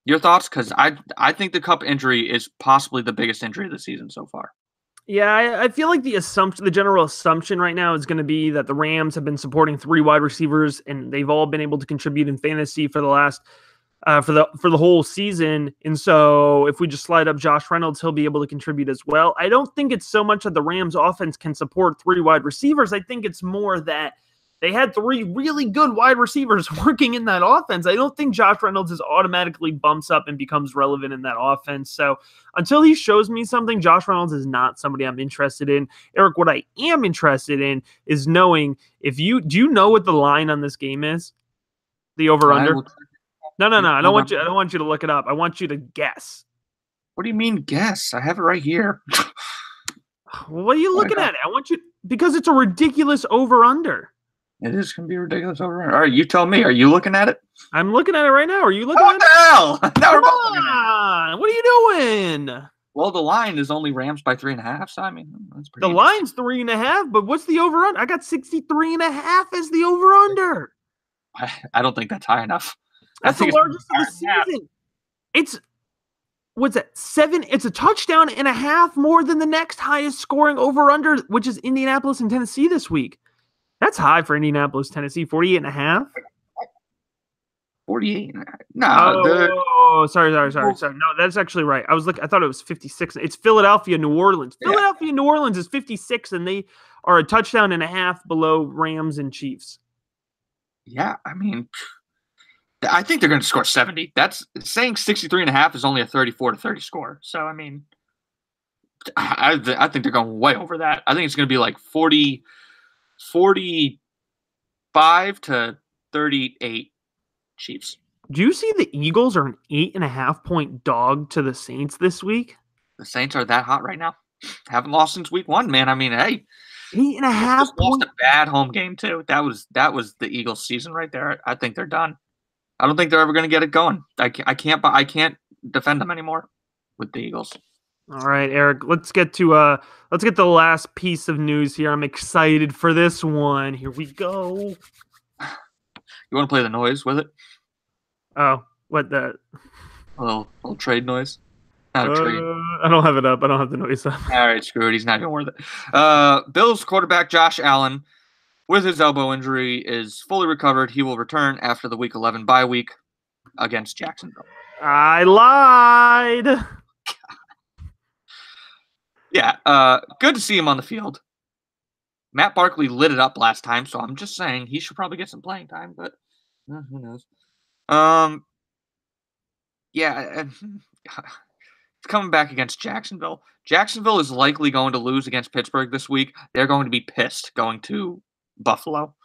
Your thoughts? Because I think the Kupp injury is possibly the biggest injury of the season so far. Yeah, I feel like the general assumption right now is going to be that the Rams have been supporting 3 wide receivers, and they've all been able to contribute in fantasy for the last for the whole season. And so if we just slide up Josh Reynolds, he'll be able to contribute as well. I don't think it's so much that the Rams offense can support 3 wide receivers. I think it's more that they had 3 really good wide receivers working in that offense. I don't think Josh Reynolds is automatically bumps up and becomes relevant in that offense. So until he shows me something, Josh Reynolds is not somebody I'm interested in. Eric, what I am interested in is knowing do you know what the line on this game is? The over-under? No. I don't want you to look it up. I want you to guess. What do you mean guess? I have it right here. What are you looking at? I want you because it's a ridiculous over-under. It is going to be ridiculous over-under. All right, you tell me. Are you looking at it? I'm looking at it right now. Are you looking at it? What the hell? Now we're both looking at it. What are you doing? Well, the line is only Rams by 3.5. So I mean, that's pretty. The line's 3.5, but what's the over-under? I got 63.5 as the over-under. I don't think that's high enough. That's the largest of the season. It's what's that? 7. It's a touchdown and a half more than the next highest scoring over/under, which is Indianapolis and Tennessee this week. That's high for Indianapolis, Tennessee. 48.5. 48. No. Sorry. No, that's actually right. I thought it was 56. It's Philadelphia, New Orleans. Yeah. Philadelphia, New Orleans is 56, and they are a touchdown and a half below Rams and Chiefs. Yeah, I mean, I think they're going to score 70. That's saying 63.5 is only a 34-30 score. So, I mean, I think they're going way over that. I think it's going to be like 45 to 38 Chiefs. Do you see the Eagles are an 8.5-point dog to the Saints this week? The Saints are that hot right now. Haven't lost since week 1, man. I mean, hey. 8.5 lost a bad home game too. That was the Eagles season right there. I think they're done. I don't think they're ever going to get it going. I can't defend them anymore with the Eagles. All right, Eric, let's get the last piece of news here. I'm excited for this one. Here we go. You want to play the noise with it? Oh, what the? A little trade noise. Not a trade. I don't have it up. I don't have the noise up. All right, screw it. He's not even worth it. Bills quarterback Josh Allen, with his elbow injury, is fully recovered. He will return after the Week 11 bye week against Jacksonville. I lied. Yeah, good to see him on the field. Matt Barkley lit it up last time, so I'm just saying he should probably get some playing time, but who knows? Yeah, it's coming back against Jacksonville. Jacksonville is likely going to lose against Pittsburgh this week. They're going to be pissed going to Buffalo.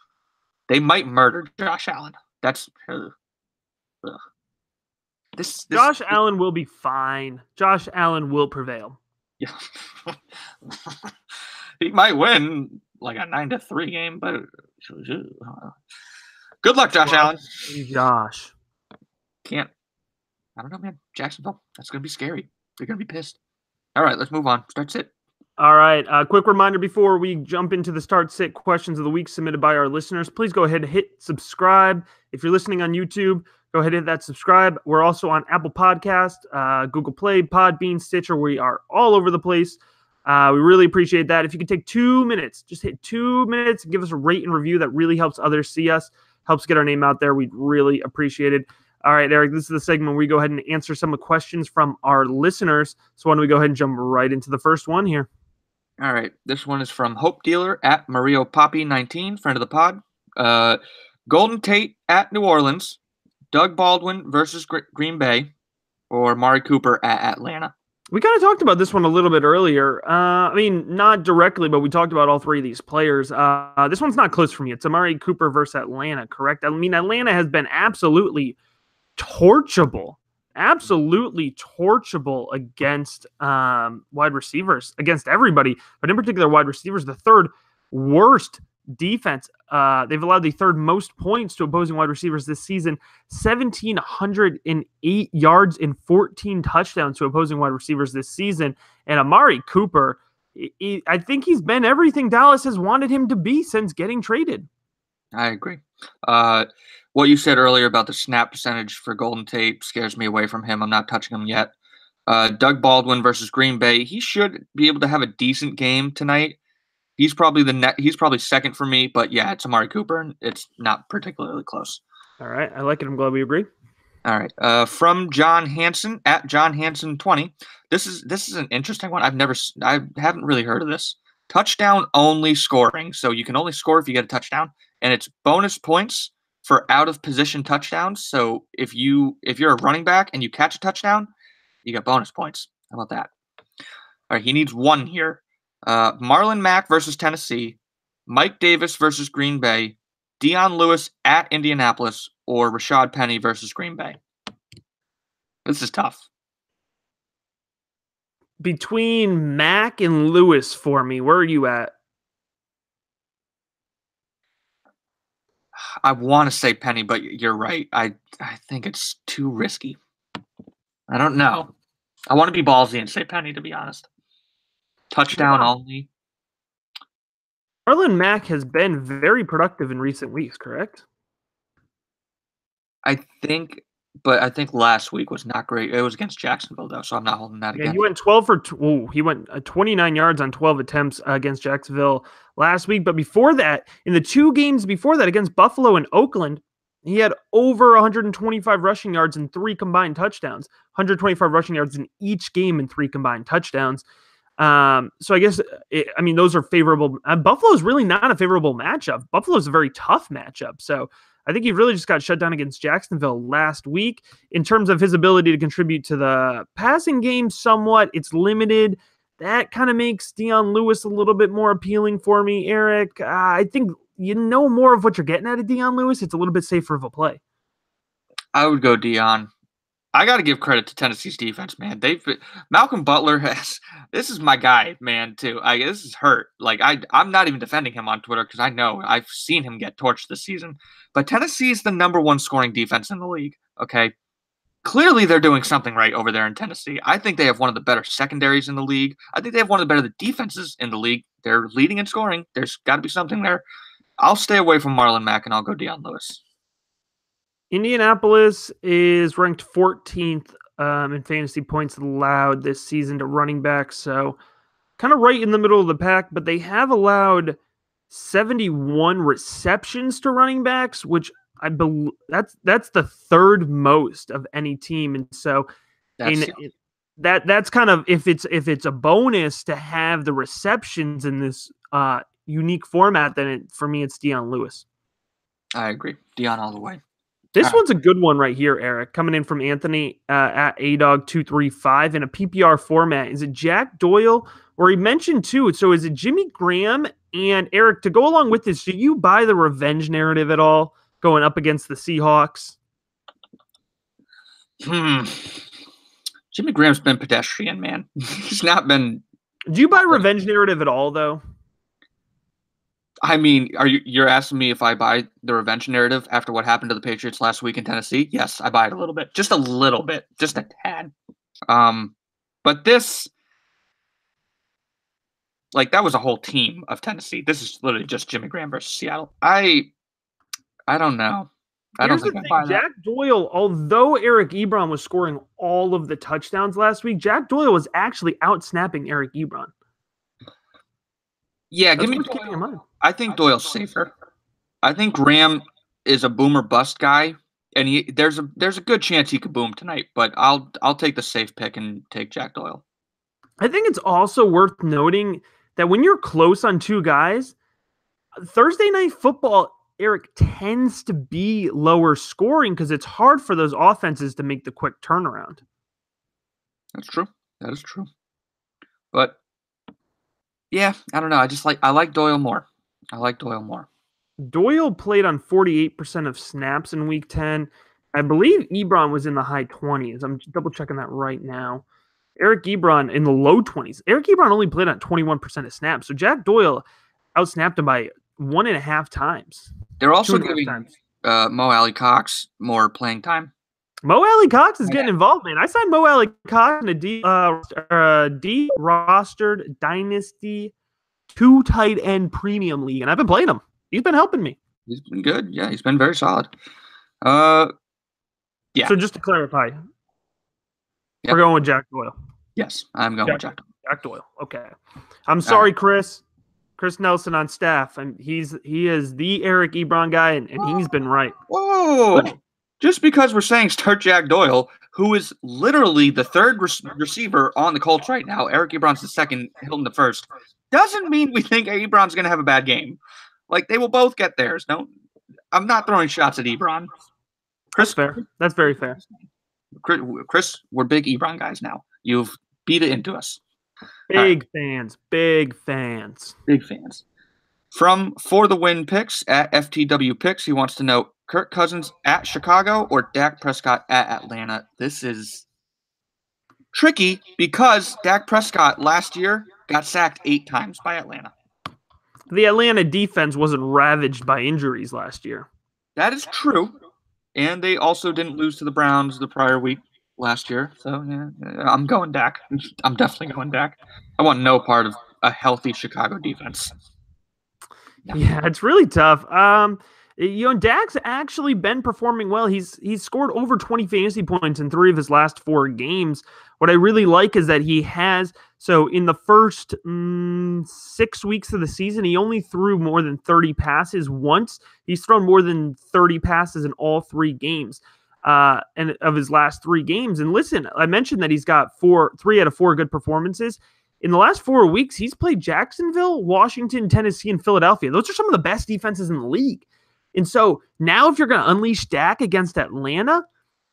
They might murder Josh Allen. That's Josh Allen will be fine. Josh Allen will prevail. Yeah. He might win like a 9-3 game, but good luck, Josh Allen. Josh. I don't know, man. Jacksonville. That's going to be scary. They're going to be pissed. All right, let's move on. Start sit. All right. Quick reminder before we jump into the start sit questions of the week submitted by our listeners. Please go ahead and hit subscribe. If you're listening on YouTube, go ahead and hit that subscribe. We're also on Apple Podcast, Google Play, Podbean, Stitcher. We are all over the place. We really appreciate that. If you could take 2 minutes, just hit 2 minutes and give us a rate and review. That really helps others see us, helps get our name out there. We'd really appreciate it. All right, Eric, this is the segment where we go ahead and answer some of the questions from our listeners. So why don't we go ahead and jump right into the first one here? All right, this one is from Hope Dealer at Mario Poppy 19, friend of the pod. Golden Tate at New Orleans, Doug Baldwin versus Green Bay, or Mari Cooper at Atlanta. We kind of talked about this one a little bit earlier. I mean, not directly, but we talked about all three of these players. This one's not close for me. It's Amari Cooper versus Atlanta, correct? I mean, Atlanta has been torchable, absolutely torchable against wide receivers, against everybody, but in particular wide receivers. The third worst defense. They've allowed the third most points to opposing wide receivers this season, 1,708 yards and 14 touchdowns to opposing wide receivers this season. And Amari Cooper, I think he's been everything Dallas has wanted him to be since getting traded. I agree. What you said earlier about the snap percentage for Golden Tate scares me away from him. I'm not touching him yet. Doug Baldwin versus Green Bay. He should be able to have a decent game tonight. He's probably he's probably second for me, but yeah, it's Amari Cooper, and it's not particularly close. All right, I like it. I'm glad we agree. All right, from John Hansen at John Hansen 20. This is an interesting one. I haven't really heard of this. Touchdown only scoring, so you can only score if you get a touchdown, and it's bonus points for out of position touchdowns. So if you're a running back and you catch a touchdown, you get bonus points. How about that? All right, he needs one here. Marlon Mack versus Tennessee, Mike Davis versus Green Bay, Dion Lewis at Indianapolis, or Rashad Penny versus Green Bay. This is tough. Between Mack and Lewis for me, where are you at? I want to say Penny, but you're right. I think it's too risky. I don't know. I want to be ballsy and say Penny, to be honest. Touchdown only. Marlon Mack has been very productive in recent weeks, correct? I think last week was not great. It was against Jacksonville, though, so I'm not holding that again. He went 12 for he went 29 yards on 12 attempts against Jacksonville last week. But before that, in the 2 games before that against Buffalo and Oakland, he had over 125 rushing yards and 3 combined touchdowns. 125 rushing yards in each game and 3 combined touchdowns. So I guess, those are favorable. Buffalo is really not a favorable matchup. Buffalo is a very tough matchup. So I think he really just got shut down against Jacksonville last week. In terms of his ability to contribute to the passing game somewhat, it's limited. That kind of makes Dion Lewis a little bit more appealing for me, Eric. I think you know more of what you're getting out of Dion Lewis. It's a little bit safer of a play. I would go Dion. I got to give credit to Tennessee's defense, man. Malcolm Butler this is my guy, man, too. This is hurt. Like, I'm not even defending him on Twitter because I know I've seen him get torched this season. But Tennessee is the #1 scoring defense in the league, okay? Clearly, they're doing something right over there in Tennessee. I think they have one of the better secondaries in the league. I think they have one of the better defenses in the league. They're leading in scoring. There's got to be something there. I'll stay away from Marlon Mack, and I'll go Dion Lewis. Indianapolis is ranked 14th in fantasy points allowed this season to running backs, so kind of right in the middle of the pack, but they have allowed 71 receptions to running backs, which I believe that's the third most of any team. And so that's kind of, if it's a bonus to have the receptions in this unique format, then for me, it's Dion Lewis. I agree. Dion all the way. This one's a good one right here, Eric. Coming in from Anthony at ADOG235 in a PPR format. Is it Jack Doyle? Or he mentioned too, so is it Jimmy Graham? And Eric, to go along with this, do you buy the revenge narrative at all going up against the Seahawks? Jimmy Graham's been pedestrian, man. He's not been. Do you buy revenge narrative at all, though? I mean, you're asking me if I buy the revenge narrative after what happened to the Patriots last week in Tennessee? Yes, I buy it a little bit. Just a little bit. Just a tad. But this, that was a whole team of Tennessee. This is literally just Jimmy Graham versus Seattle. I don't know. I don't think I buy that. Jack Doyle, although Eric Ebron was scoring all of the touchdowns last week, Jack Doyle was actually out-snapping Eric Ebron. Yeah, give me Doyle. I think Doyle's safer. I think Graham is a boomer bust guy, and there's a good chance he could boom tonight. But I'll take the safe pick and take Jack Doyle. I think it's also worth noting that when you're close on two guys, Thursday Night Football, Eric, tends to be lower scoring because it's hard for those offenses to make the quick turnaround. That's true. That is true. But yeah, I don't know. I like Doyle more. I like Doyle more. Doyle played on 48% of snaps in Week 10. I believe Ebron was in the high 20s. I'm double checking that right now. Eric Ebron in the low 20s. Eric Ebron only played on 21% of snaps. So Jack Doyle outsnapped him by 1.5 times. They're also giving Mo Alley-Cox more playing time. Mo Alley-Cox is getting involved, man. I signed Mo Alley-Cox in a D rostered Dynasty 2 tight end premium league, and I've been playing him. He's been helping me. He's been good. Yeah, he's been very solid. Yeah. So just to clarify, we're going with Jack Doyle. Yes, I'm going with Jack Doyle. Jack Doyle. Okay. I'm sorry, Chris. Chris Nelson on staff, and he is the Eric Ebron guy, and he's been right. Whoa! Just because we're saying start Jack Doyle, who is literally the third receiver on the Colts right now, Eric Ebron's the second, Hilton the first, doesn't mean we think Ebron's going to have a bad game. Like, they will both get theirs. I'm not throwing shots at Ebron. Chris, fair. That's very fair. Chris, we're big Ebron guys now. You've beat it into us. Big fans. Big fans. Big fans. From For the Win Picks at FTW Picks, he wants to know Kirk Cousins at Chicago or Dak Prescott at Atlanta. This is tricky because Dak Prescott last year got sacked 8 times by Atlanta. The Atlanta defense wasn't ravaged by injuries last year. That is true. And they also didn't lose to the Browns the prior week last year. So, yeah, I'm going Dak. I'm definitely going Dak. I want no part of a healthy Chicago defense. Yeah, it's really tough. Dak's actually been performing well. He's scored over 20 fantasy points in 3 of his last 4 games. What I really like is that he has, so in the first 6 weeks of the season, he only threw more than 30 passes once. He's thrown more than 30 passes in all 3 games and of his last 3 games. And listen, I mentioned that he's got 3 out of 4 good performances. In the last 4 weeks, he's played Jacksonville, Washington, Tennessee, and Philadelphia. Those are some of the best defenses in the league. And so now if you're going to unleash Dak against Atlanta,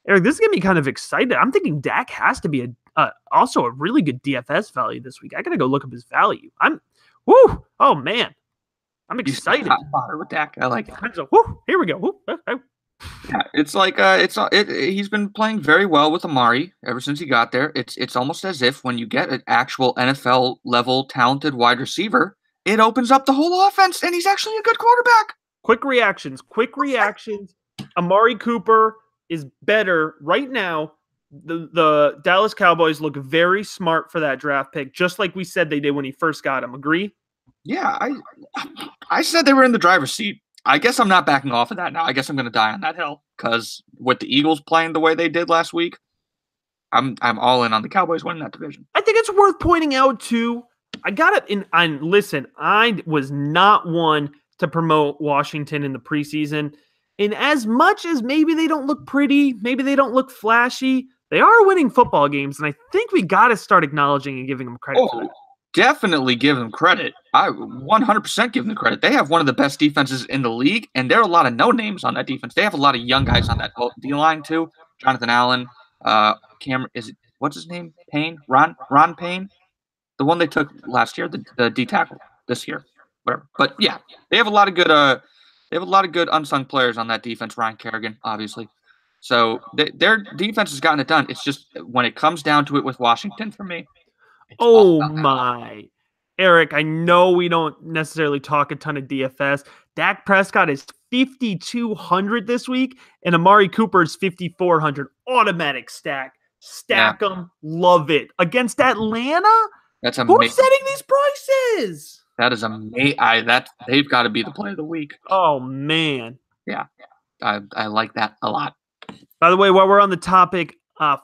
Eric, this is going to be kind of exciting. I'm thinking Dak has to be also a really good DFS value this week. I got to go look up his value. Oh, man. I'm excited. With Dak. I like it. So, here we go. Yeah, it's like he's been playing very well with Amari ever since he got there. It's almost as if when you get an actual NFL level talented wide receiver, it opens up the whole offense, and he's actually a good quarterback. Quick reactions. Amari Cooper is better right now. The Dallas Cowboys look very smart for that draft pick, just like we said they did when he first got him. Agree? Yeah, I said they were in the driver's seat. I guess I'm not backing off of that now. I guess I'm going to die on that hill because with the Eagles playing the way they did last week, I'm all in on the Cowboys winning that division. I think it's worth pointing out too. Listen, I was not one to promote Washington in the preseason. And as much as maybe they don't look pretty, maybe they don't look flashy, they are winning football games. And I think we got to start acknowledging and giving them credit for that. Definitely give them credit. I 100% give them credit. They have one of the best defenses in the league, and there are a lot of no-names on that defense. They have a lot of young guys on that D-line too. Jonathan Allen, what's his name? Payne? Ron Payne? The one they took last year, the D-tackle this year. Whatever. But yeah, they have a lot of good unsung players on that defense. Ryan Kerrigan, obviously. So their defense has gotten it done. It's just when it comes down to it with Washington for me. Oh my. Eric, I know we don't necessarily talk a ton of DFS. Dak Prescott is 5,200 this week, and Amari Cooper is 5,400. Automatic stack. Stack them. Love it. Against Atlanta? That's amazing. Who's setting these prices? That is amazing. They've got to be the play of the week. Oh, man. Yeah. I like that a lot. By the way, while we're on the topic,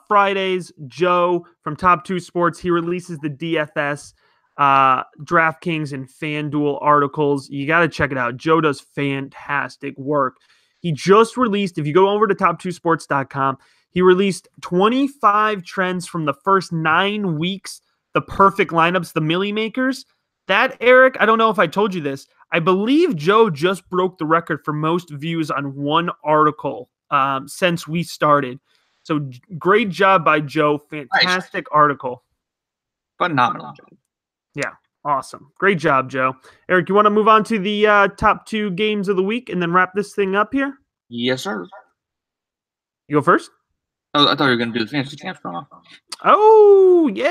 Fridays, Joe from Top 2 Sports, he releases the DFS DraftKings and FanDuel articles. You got to check it out. Joe does fantastic work. He just released, if you go over to top2sports.com, he released 25 trends from the first 9 weeks, the perfect lineups, the Millie Makers. That, Eric, I don't know if I told you this. I believe Joe just broke the record for most views on one article since we started. So great job by Joe. Fantastic article. Phenomenal job. Yeah, awesome. Great job, Joe. Eric, you want to move on to the top 2 games of the week and then wrap this thing up here? Yes, sir. You go first? Oh, I thought you were going to do the Fantasy Champs promo. Oh, yeah.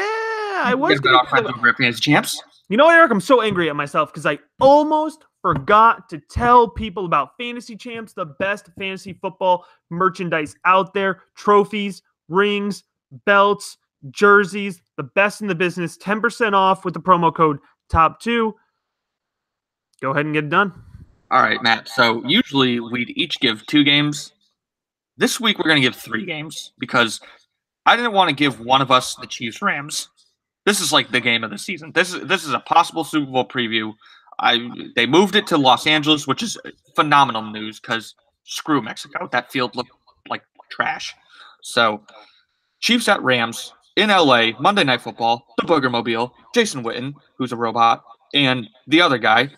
I was going to friends over at Fantasy Champs. You know what, Eric? I'm so angry at myself because I almost forgot to tell people about Fantasy Champs, the best fantasy football merchandise out there. Trophies, rings, belts, jerseys, the best in the business. 10% off with the promo code TOP2. Go ahead and get it done. All right, Matt. So usually we'd each give 2 games. This week we're going to give 3 games because I didn't want to give one of us the Chiefs-Rams. This is like the game of the season. This is a possible Super Bowl preview. They moved it to Los Angeles, which is phenomenal news because screw Mexico. That field looked like trash. So Chiefs at Rams in LA, Monday Night Football, the Boogermobile, Jason Witten, who's a robot, and the other guy.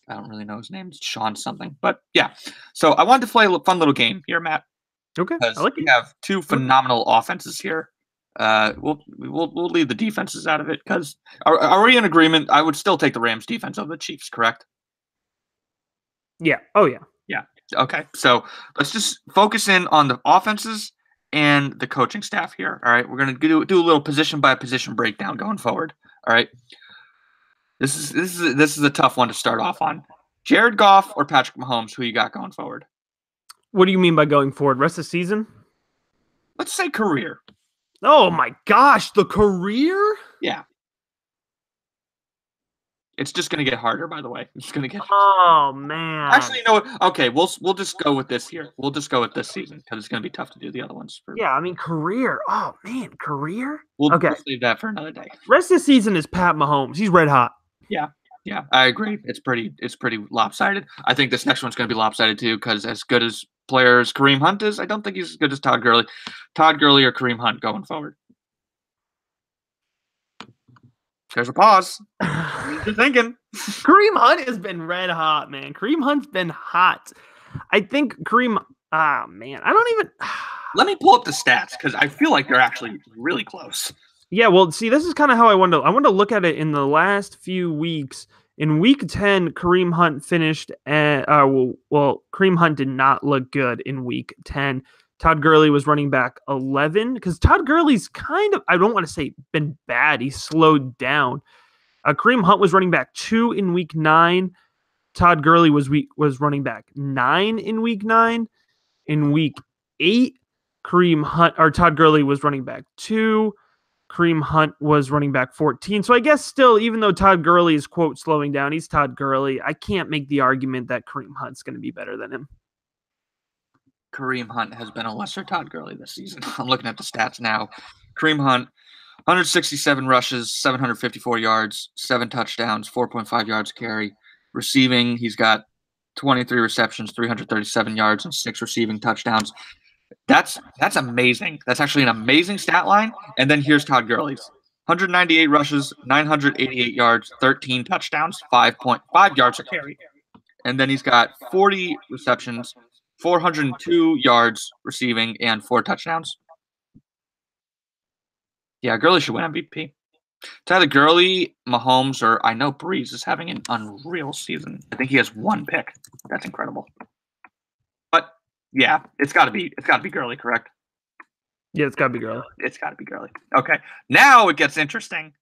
I don't really know his name. It's Sean something. But yeah. So I wanted to play a fun little game here, Matt. Okay. I like we have 2 phenomenal offenses here. We'll leave the defenses out of it because are we in agreement? I would still take the Rams defense over the Chiefs, correct? Yeah. Oh yeah. Yeah. Okay. So let's just focus in on the offenses and the coaching staff here. All right. We're gonna do a little position by position breakdown going forward. All right. This is a tough one to start off on. Jared Goff or Patrick Mahomes? Who you got going forward? What do you mean by going forward? Rest of the season? Let's say career. Oh my gosh, the career? Yeah. It's just going to get harder, by the way. It's going to get Oh, man. Actually, you know what? Okay, we'll just go with this here. We'll just go with this season because it's going to be tough to do the other ones. Yeah, I mean, career. Oh, man, career? We'll okay. Save that for another day. Rest of the season is Pat Mahomes. He's red hot. Yeah, I agree. It's pretty lopsided. I think this next one's going to be lopsided too because as good as players Kareem Hunt is, I don't think he's as good as Todd Gurley. Todd Gurley or Kareem Hunt going forward. There's a pause. You're thinking. Kareem Hunt has been red hot, man. Kareem Hunt's been hot. I think Kareem. Man, I don't even. Let me pull up the stats because I feel like they're actually really close. Yeah, well, see, this is kind of how I want to look at it in the last few weeks. In week 10, Kareem Hunt finished at, Kareem Hunt did not look good in week 10. Todd Gurley was running back 11 because Todd Gurley's kind of, I don't want to say been bad. He slowed down. Kareem Hunt was running back 2 in week 9. Todd Gurley was running back 9 in week 9. In week 8, Todd Gurley was running back 2. Kareem Hunt was running back 14. So I guess still, even though Todd Gurley is, quote, slowing down, he's Todd Gurley. I can't make the argument that Kareem Hunt's going to be better than him. Kareem Hunt has been a lesser Todd Gurley this season. I'm looking at the stats now. Kareem Hunt, 167 rushes, 754 yards, 7 touchdowns, 4.5 yards carry. Receiving, he's got 23 receptions, 337 yards, and 6 receiving touchdowns. That's amazing. That's actually an amazing stat line. And then here's Todd Gurley's. 198 rushes, 988 yards, 13 touchdowns, 5.5 yards a carry. And then he's got 40 receptions, 402 yards receiving, and 4 touchdowns. Yeah, Gurley should win MVP. It's either Gurley, Mahomes, or I know Breeze is having an unreal season. I think he has 1 pick. That's incredible. But yeah, it's got to be Gurley, correct? Yeah, it's got to be Gurley. It's got to be Gurley. Okay, now it gets interesting.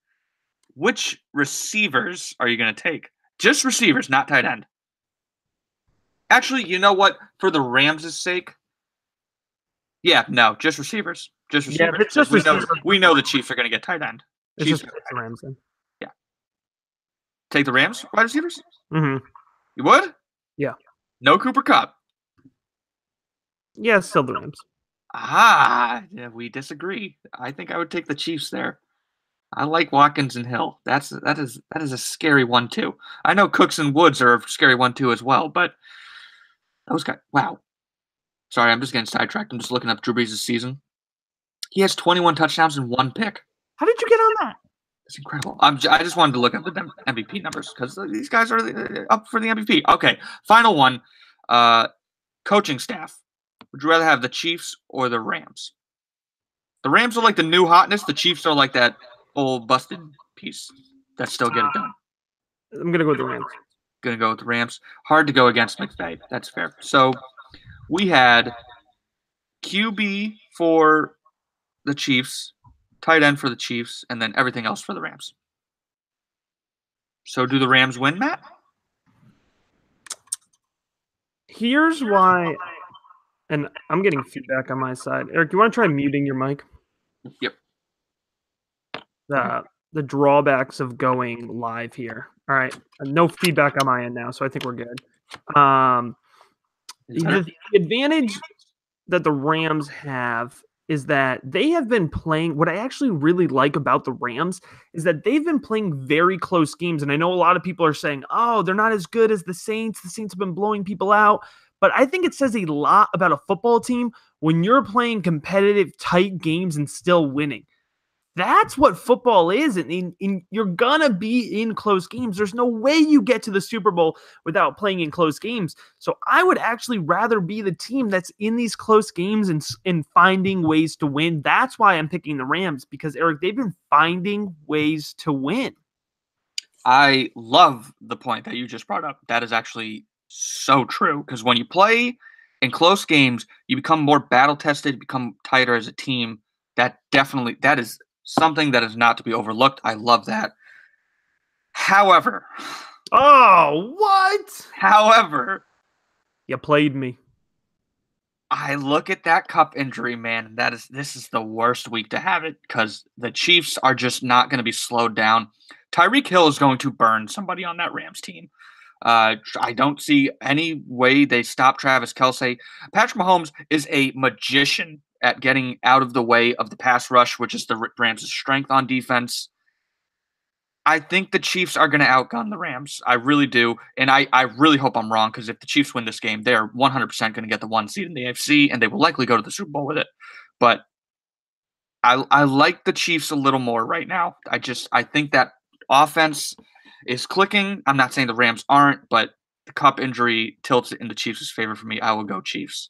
Which receivers are you going to take? Just receivers, not tight end. Actually, you know what? For the Rams' sake, yeah, no, just receivers. Just receivers. Yeah, it's just receivers. We know the Chiefs are going to get tight end. It's just the Rams then. Yeah. Take the Rams wide receivers? Mm-hmm. You would? Yeah. No Cooper Kupp. Yeah, still the Rams. Yeah, we disagree. I think I would take the Chiefs there. I like Watkins and Hill. That is a scary one too. I know Cooks and Woods are a scary one too as well, but those guys. Wow. Sorry, I'm just getting sidetracked. I'm just looking up Drew Brees' season. He has 21 touchdowns and 1 pick. How did you get on that? It's incredible. I just wanted to look up the MVP numbers because these guys are up for the MVP. Okay, final one. Coaching staff. Would you rather have the Chiefs or the Rams? The Rams are like the new hotness. The Chiefs are like that old busted piece that still get it done. I'm going to go with the Rams. Going to go with the Rams. Hard to go against McVay. That's fair. So we had QB for the Chiefs, tight end for the Chiefs, and then everything else for the Rams. So do the Rams win, Matt? Here's why, and I'm getting feedback on my side. Eric, you want to try muting your mic? Yep. The drawbacks of going live here. All right. No feedback on my end now, so I think we're good. The advantage that the Rams have is that they have been playing. What I actually really like about the Rams is that they've been playing very close games. And I know a lot of people are saying, oh, they're not as good as the Saints. The Saints have been blowing people out. But I think it says a lot about a football team when you're playing competitive, tight games and still winning. That's what football is. And you're going to be in close games. There's no way you get to the Super Bowl without playing in close games. So I would actually rather be the team that's in these close games and finding ways to win. That's why I'm picking the Rams, because, Eric, they've been finding ways to win. I love the point that you just brought up. That is actually so true, because when you play in close games, you become more battle-tested, become tighter as a team. That is something that is not to be overlooked. I love that. However. Oh, what? However. You played me. I look at that Kupp injury, man. This is the worst week to have it, because the Chiefs are just not going to be slowed down. Tyreek Hill is going to burn somebody on that Rams team. I don't see any way they stop Travis Kelce. Patrick Mahomes is a magician at getting out of the way of the pass rush, which is the Rams' strength on defense. I think the Chiefs are going to outgun the Rams. I really do. And I really hope I'm wrong, because if the Chiefs win this game, they're 100% going to get the 1 seed in the AFC, and they will likely go to the Super Bowl with it. But I like the Chiefs a little more right now. I think that offense is clicking. I'm not saying the Rams aren't, but the Kupp injury tilts it in the Chiefs' favor for me. I will go Chiefs.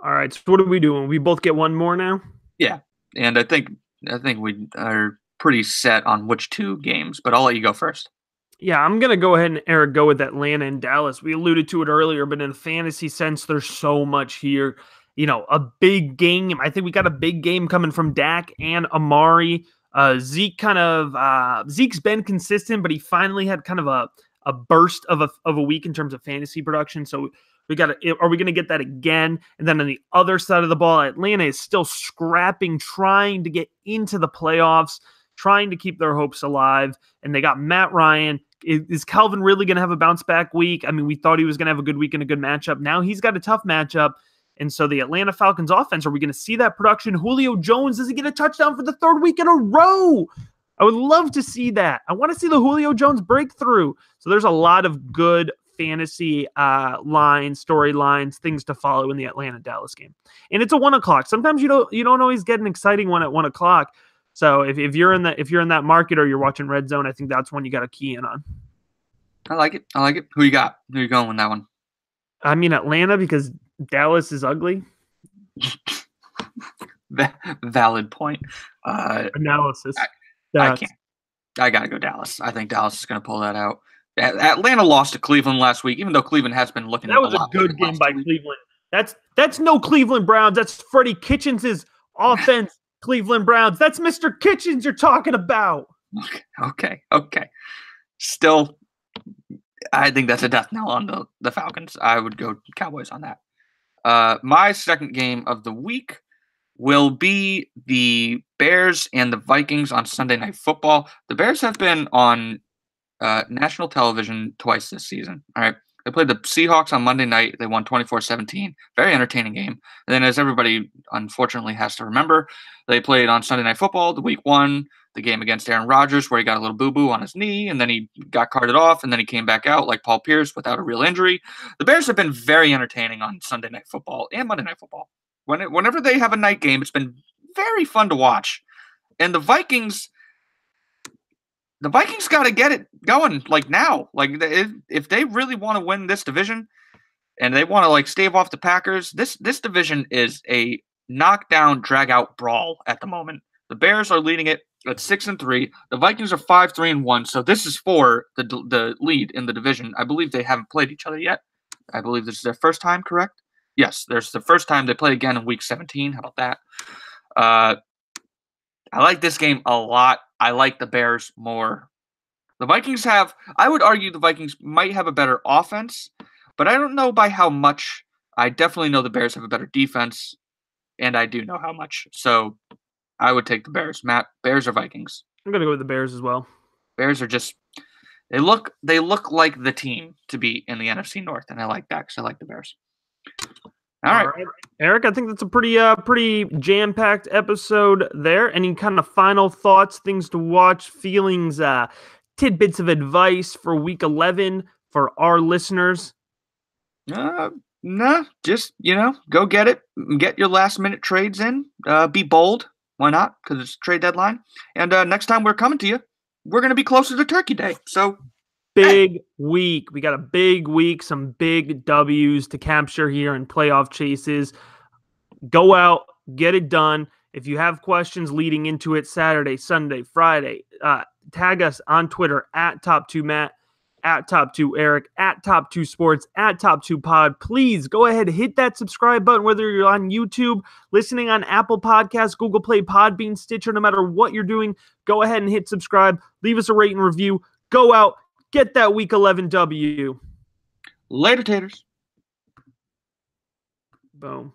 All right, so what are we doing? We both get one more now? Yeah, and I think we are pretty set on which 2 games, but I'll let you go first. Yeah, I'm going to go ahead and, Eric, go with Atlanta and Dallas. We alluded to it earlier, but in a fantasy sense, there's so much here. A big game. I think we got a big game coming from Dak and Amari. Zeke's been consistent, but he finally had kind of a burst of a week in terms of fantasy production. So are we going to get that again? And then on the other side of the ball, Atlanta is still scrapping, trying to get into the playoffs, trying to keep their hopes alive. And they got Matt Ryan. Is Calvin really going to have a bounce back week? I mean, we thought he was going to have a good week and a good matchup. Now he's got a tough matchup. And so the Atlanta Falcons offense, are we going to see that production? Julio Jones, does he get a touchdown for the 3rd week in a row? I would love to see that. I want to see the Julio Jones breakthrough. So there's a lot of good fantasy storylines, things to follow in the Atlanta-Dallas game. And it's a 1 o'clock. Sometimes you don't always get an exciting one at 1 o'clock. So if you're in that market or you're watching Red Zone, I think that's one you got to key in on. I like it. Who you got? Who you going with that one? I mean Atlanta, because Dallas is ugly. Valid point. Analysis. I can't. I got to go Dallas. I think Dallas is going to pull that out. Atlanta lost to Cleveland last week, even though Cleveland has been looking. That was a good game by Cleveland. That's no Cleveland Browns. That's Freddie Kitchens' offense. Cleveland Browns. That's Mr. Kitchens you're talking about. Okay. Still, I think that's a death knell on the Falcons. I would go Cowboys on that. My second game of the week will be the Bears and the Vikings on Sunday Night Football. The Bears have been on national television twice this season. All right. They played the Seahawks on Monday night. They won 24-17. Very entertaining game. And then, as everybody unfortunately has to remember, they played on Sunday Night Football, the week 1, the game against Aaron Rodgers, where he got a little boo-boo on his knee, and then he got carted off, and then he came back out like Paul Pierce without a real injury. The Bears have been very entertaining on Sunday Night Football and Monday Night Football. Whenever they have a night game, it's been very fun to watch. And the Vikings got to get it going like now. Like if they really want to win this division and they want to like stave off the Packers, this division is a knockdown, drag out brawl at the moment. The Bears are leading it at 6-3. The Vikings are 5-3-1. So this is for the lead in the division. I believe they haven't played each other yet. I believe this is their first time, correct? Yes, there's the first time they play again in week 17. How about that? I like this game a lot. I like the Bears more. The Vikings I would argue the Vikings might have a better offense, but I don't know by how much. I definitely know the Bears have a better defense, and I do know how much. So I would take the Bears. Matt, Bears or Vikings? I'm going to go with the Bears as well. Bears are just they look like the team to be in the NFC North, and I like that because I like the Bears. All right, Eric, I think that's a pretty jam-packed episode there. Any kind of final thoughts, things to watch, feelings, tidbits of advice for week 11 for our listeners? No, just, go get it. Get your last-minute trades in. Be bold. Why not? Because it's trade deadline. And next time we're coming to you, we're going to be closer to Turkey Day. So big week. We got a big week, some big W's to capture here in playoff chases. Go out, get it done. If you have questions leading into it Saturday, Sunday, Friday, tag us on Twitter at Top2Matt, at Top2Eric, at Top2Sports, at Top2Pod. Please go ahead, hit that subscribe button, whether you're on YouTube, listening on Apple Podcasts, Google Play, Podbean, Stitcher, no matter what you're doing, go ahead and hit subscribe. Leave us a rate and review. Go out, get that Week 11 W. Later, taters. Boom.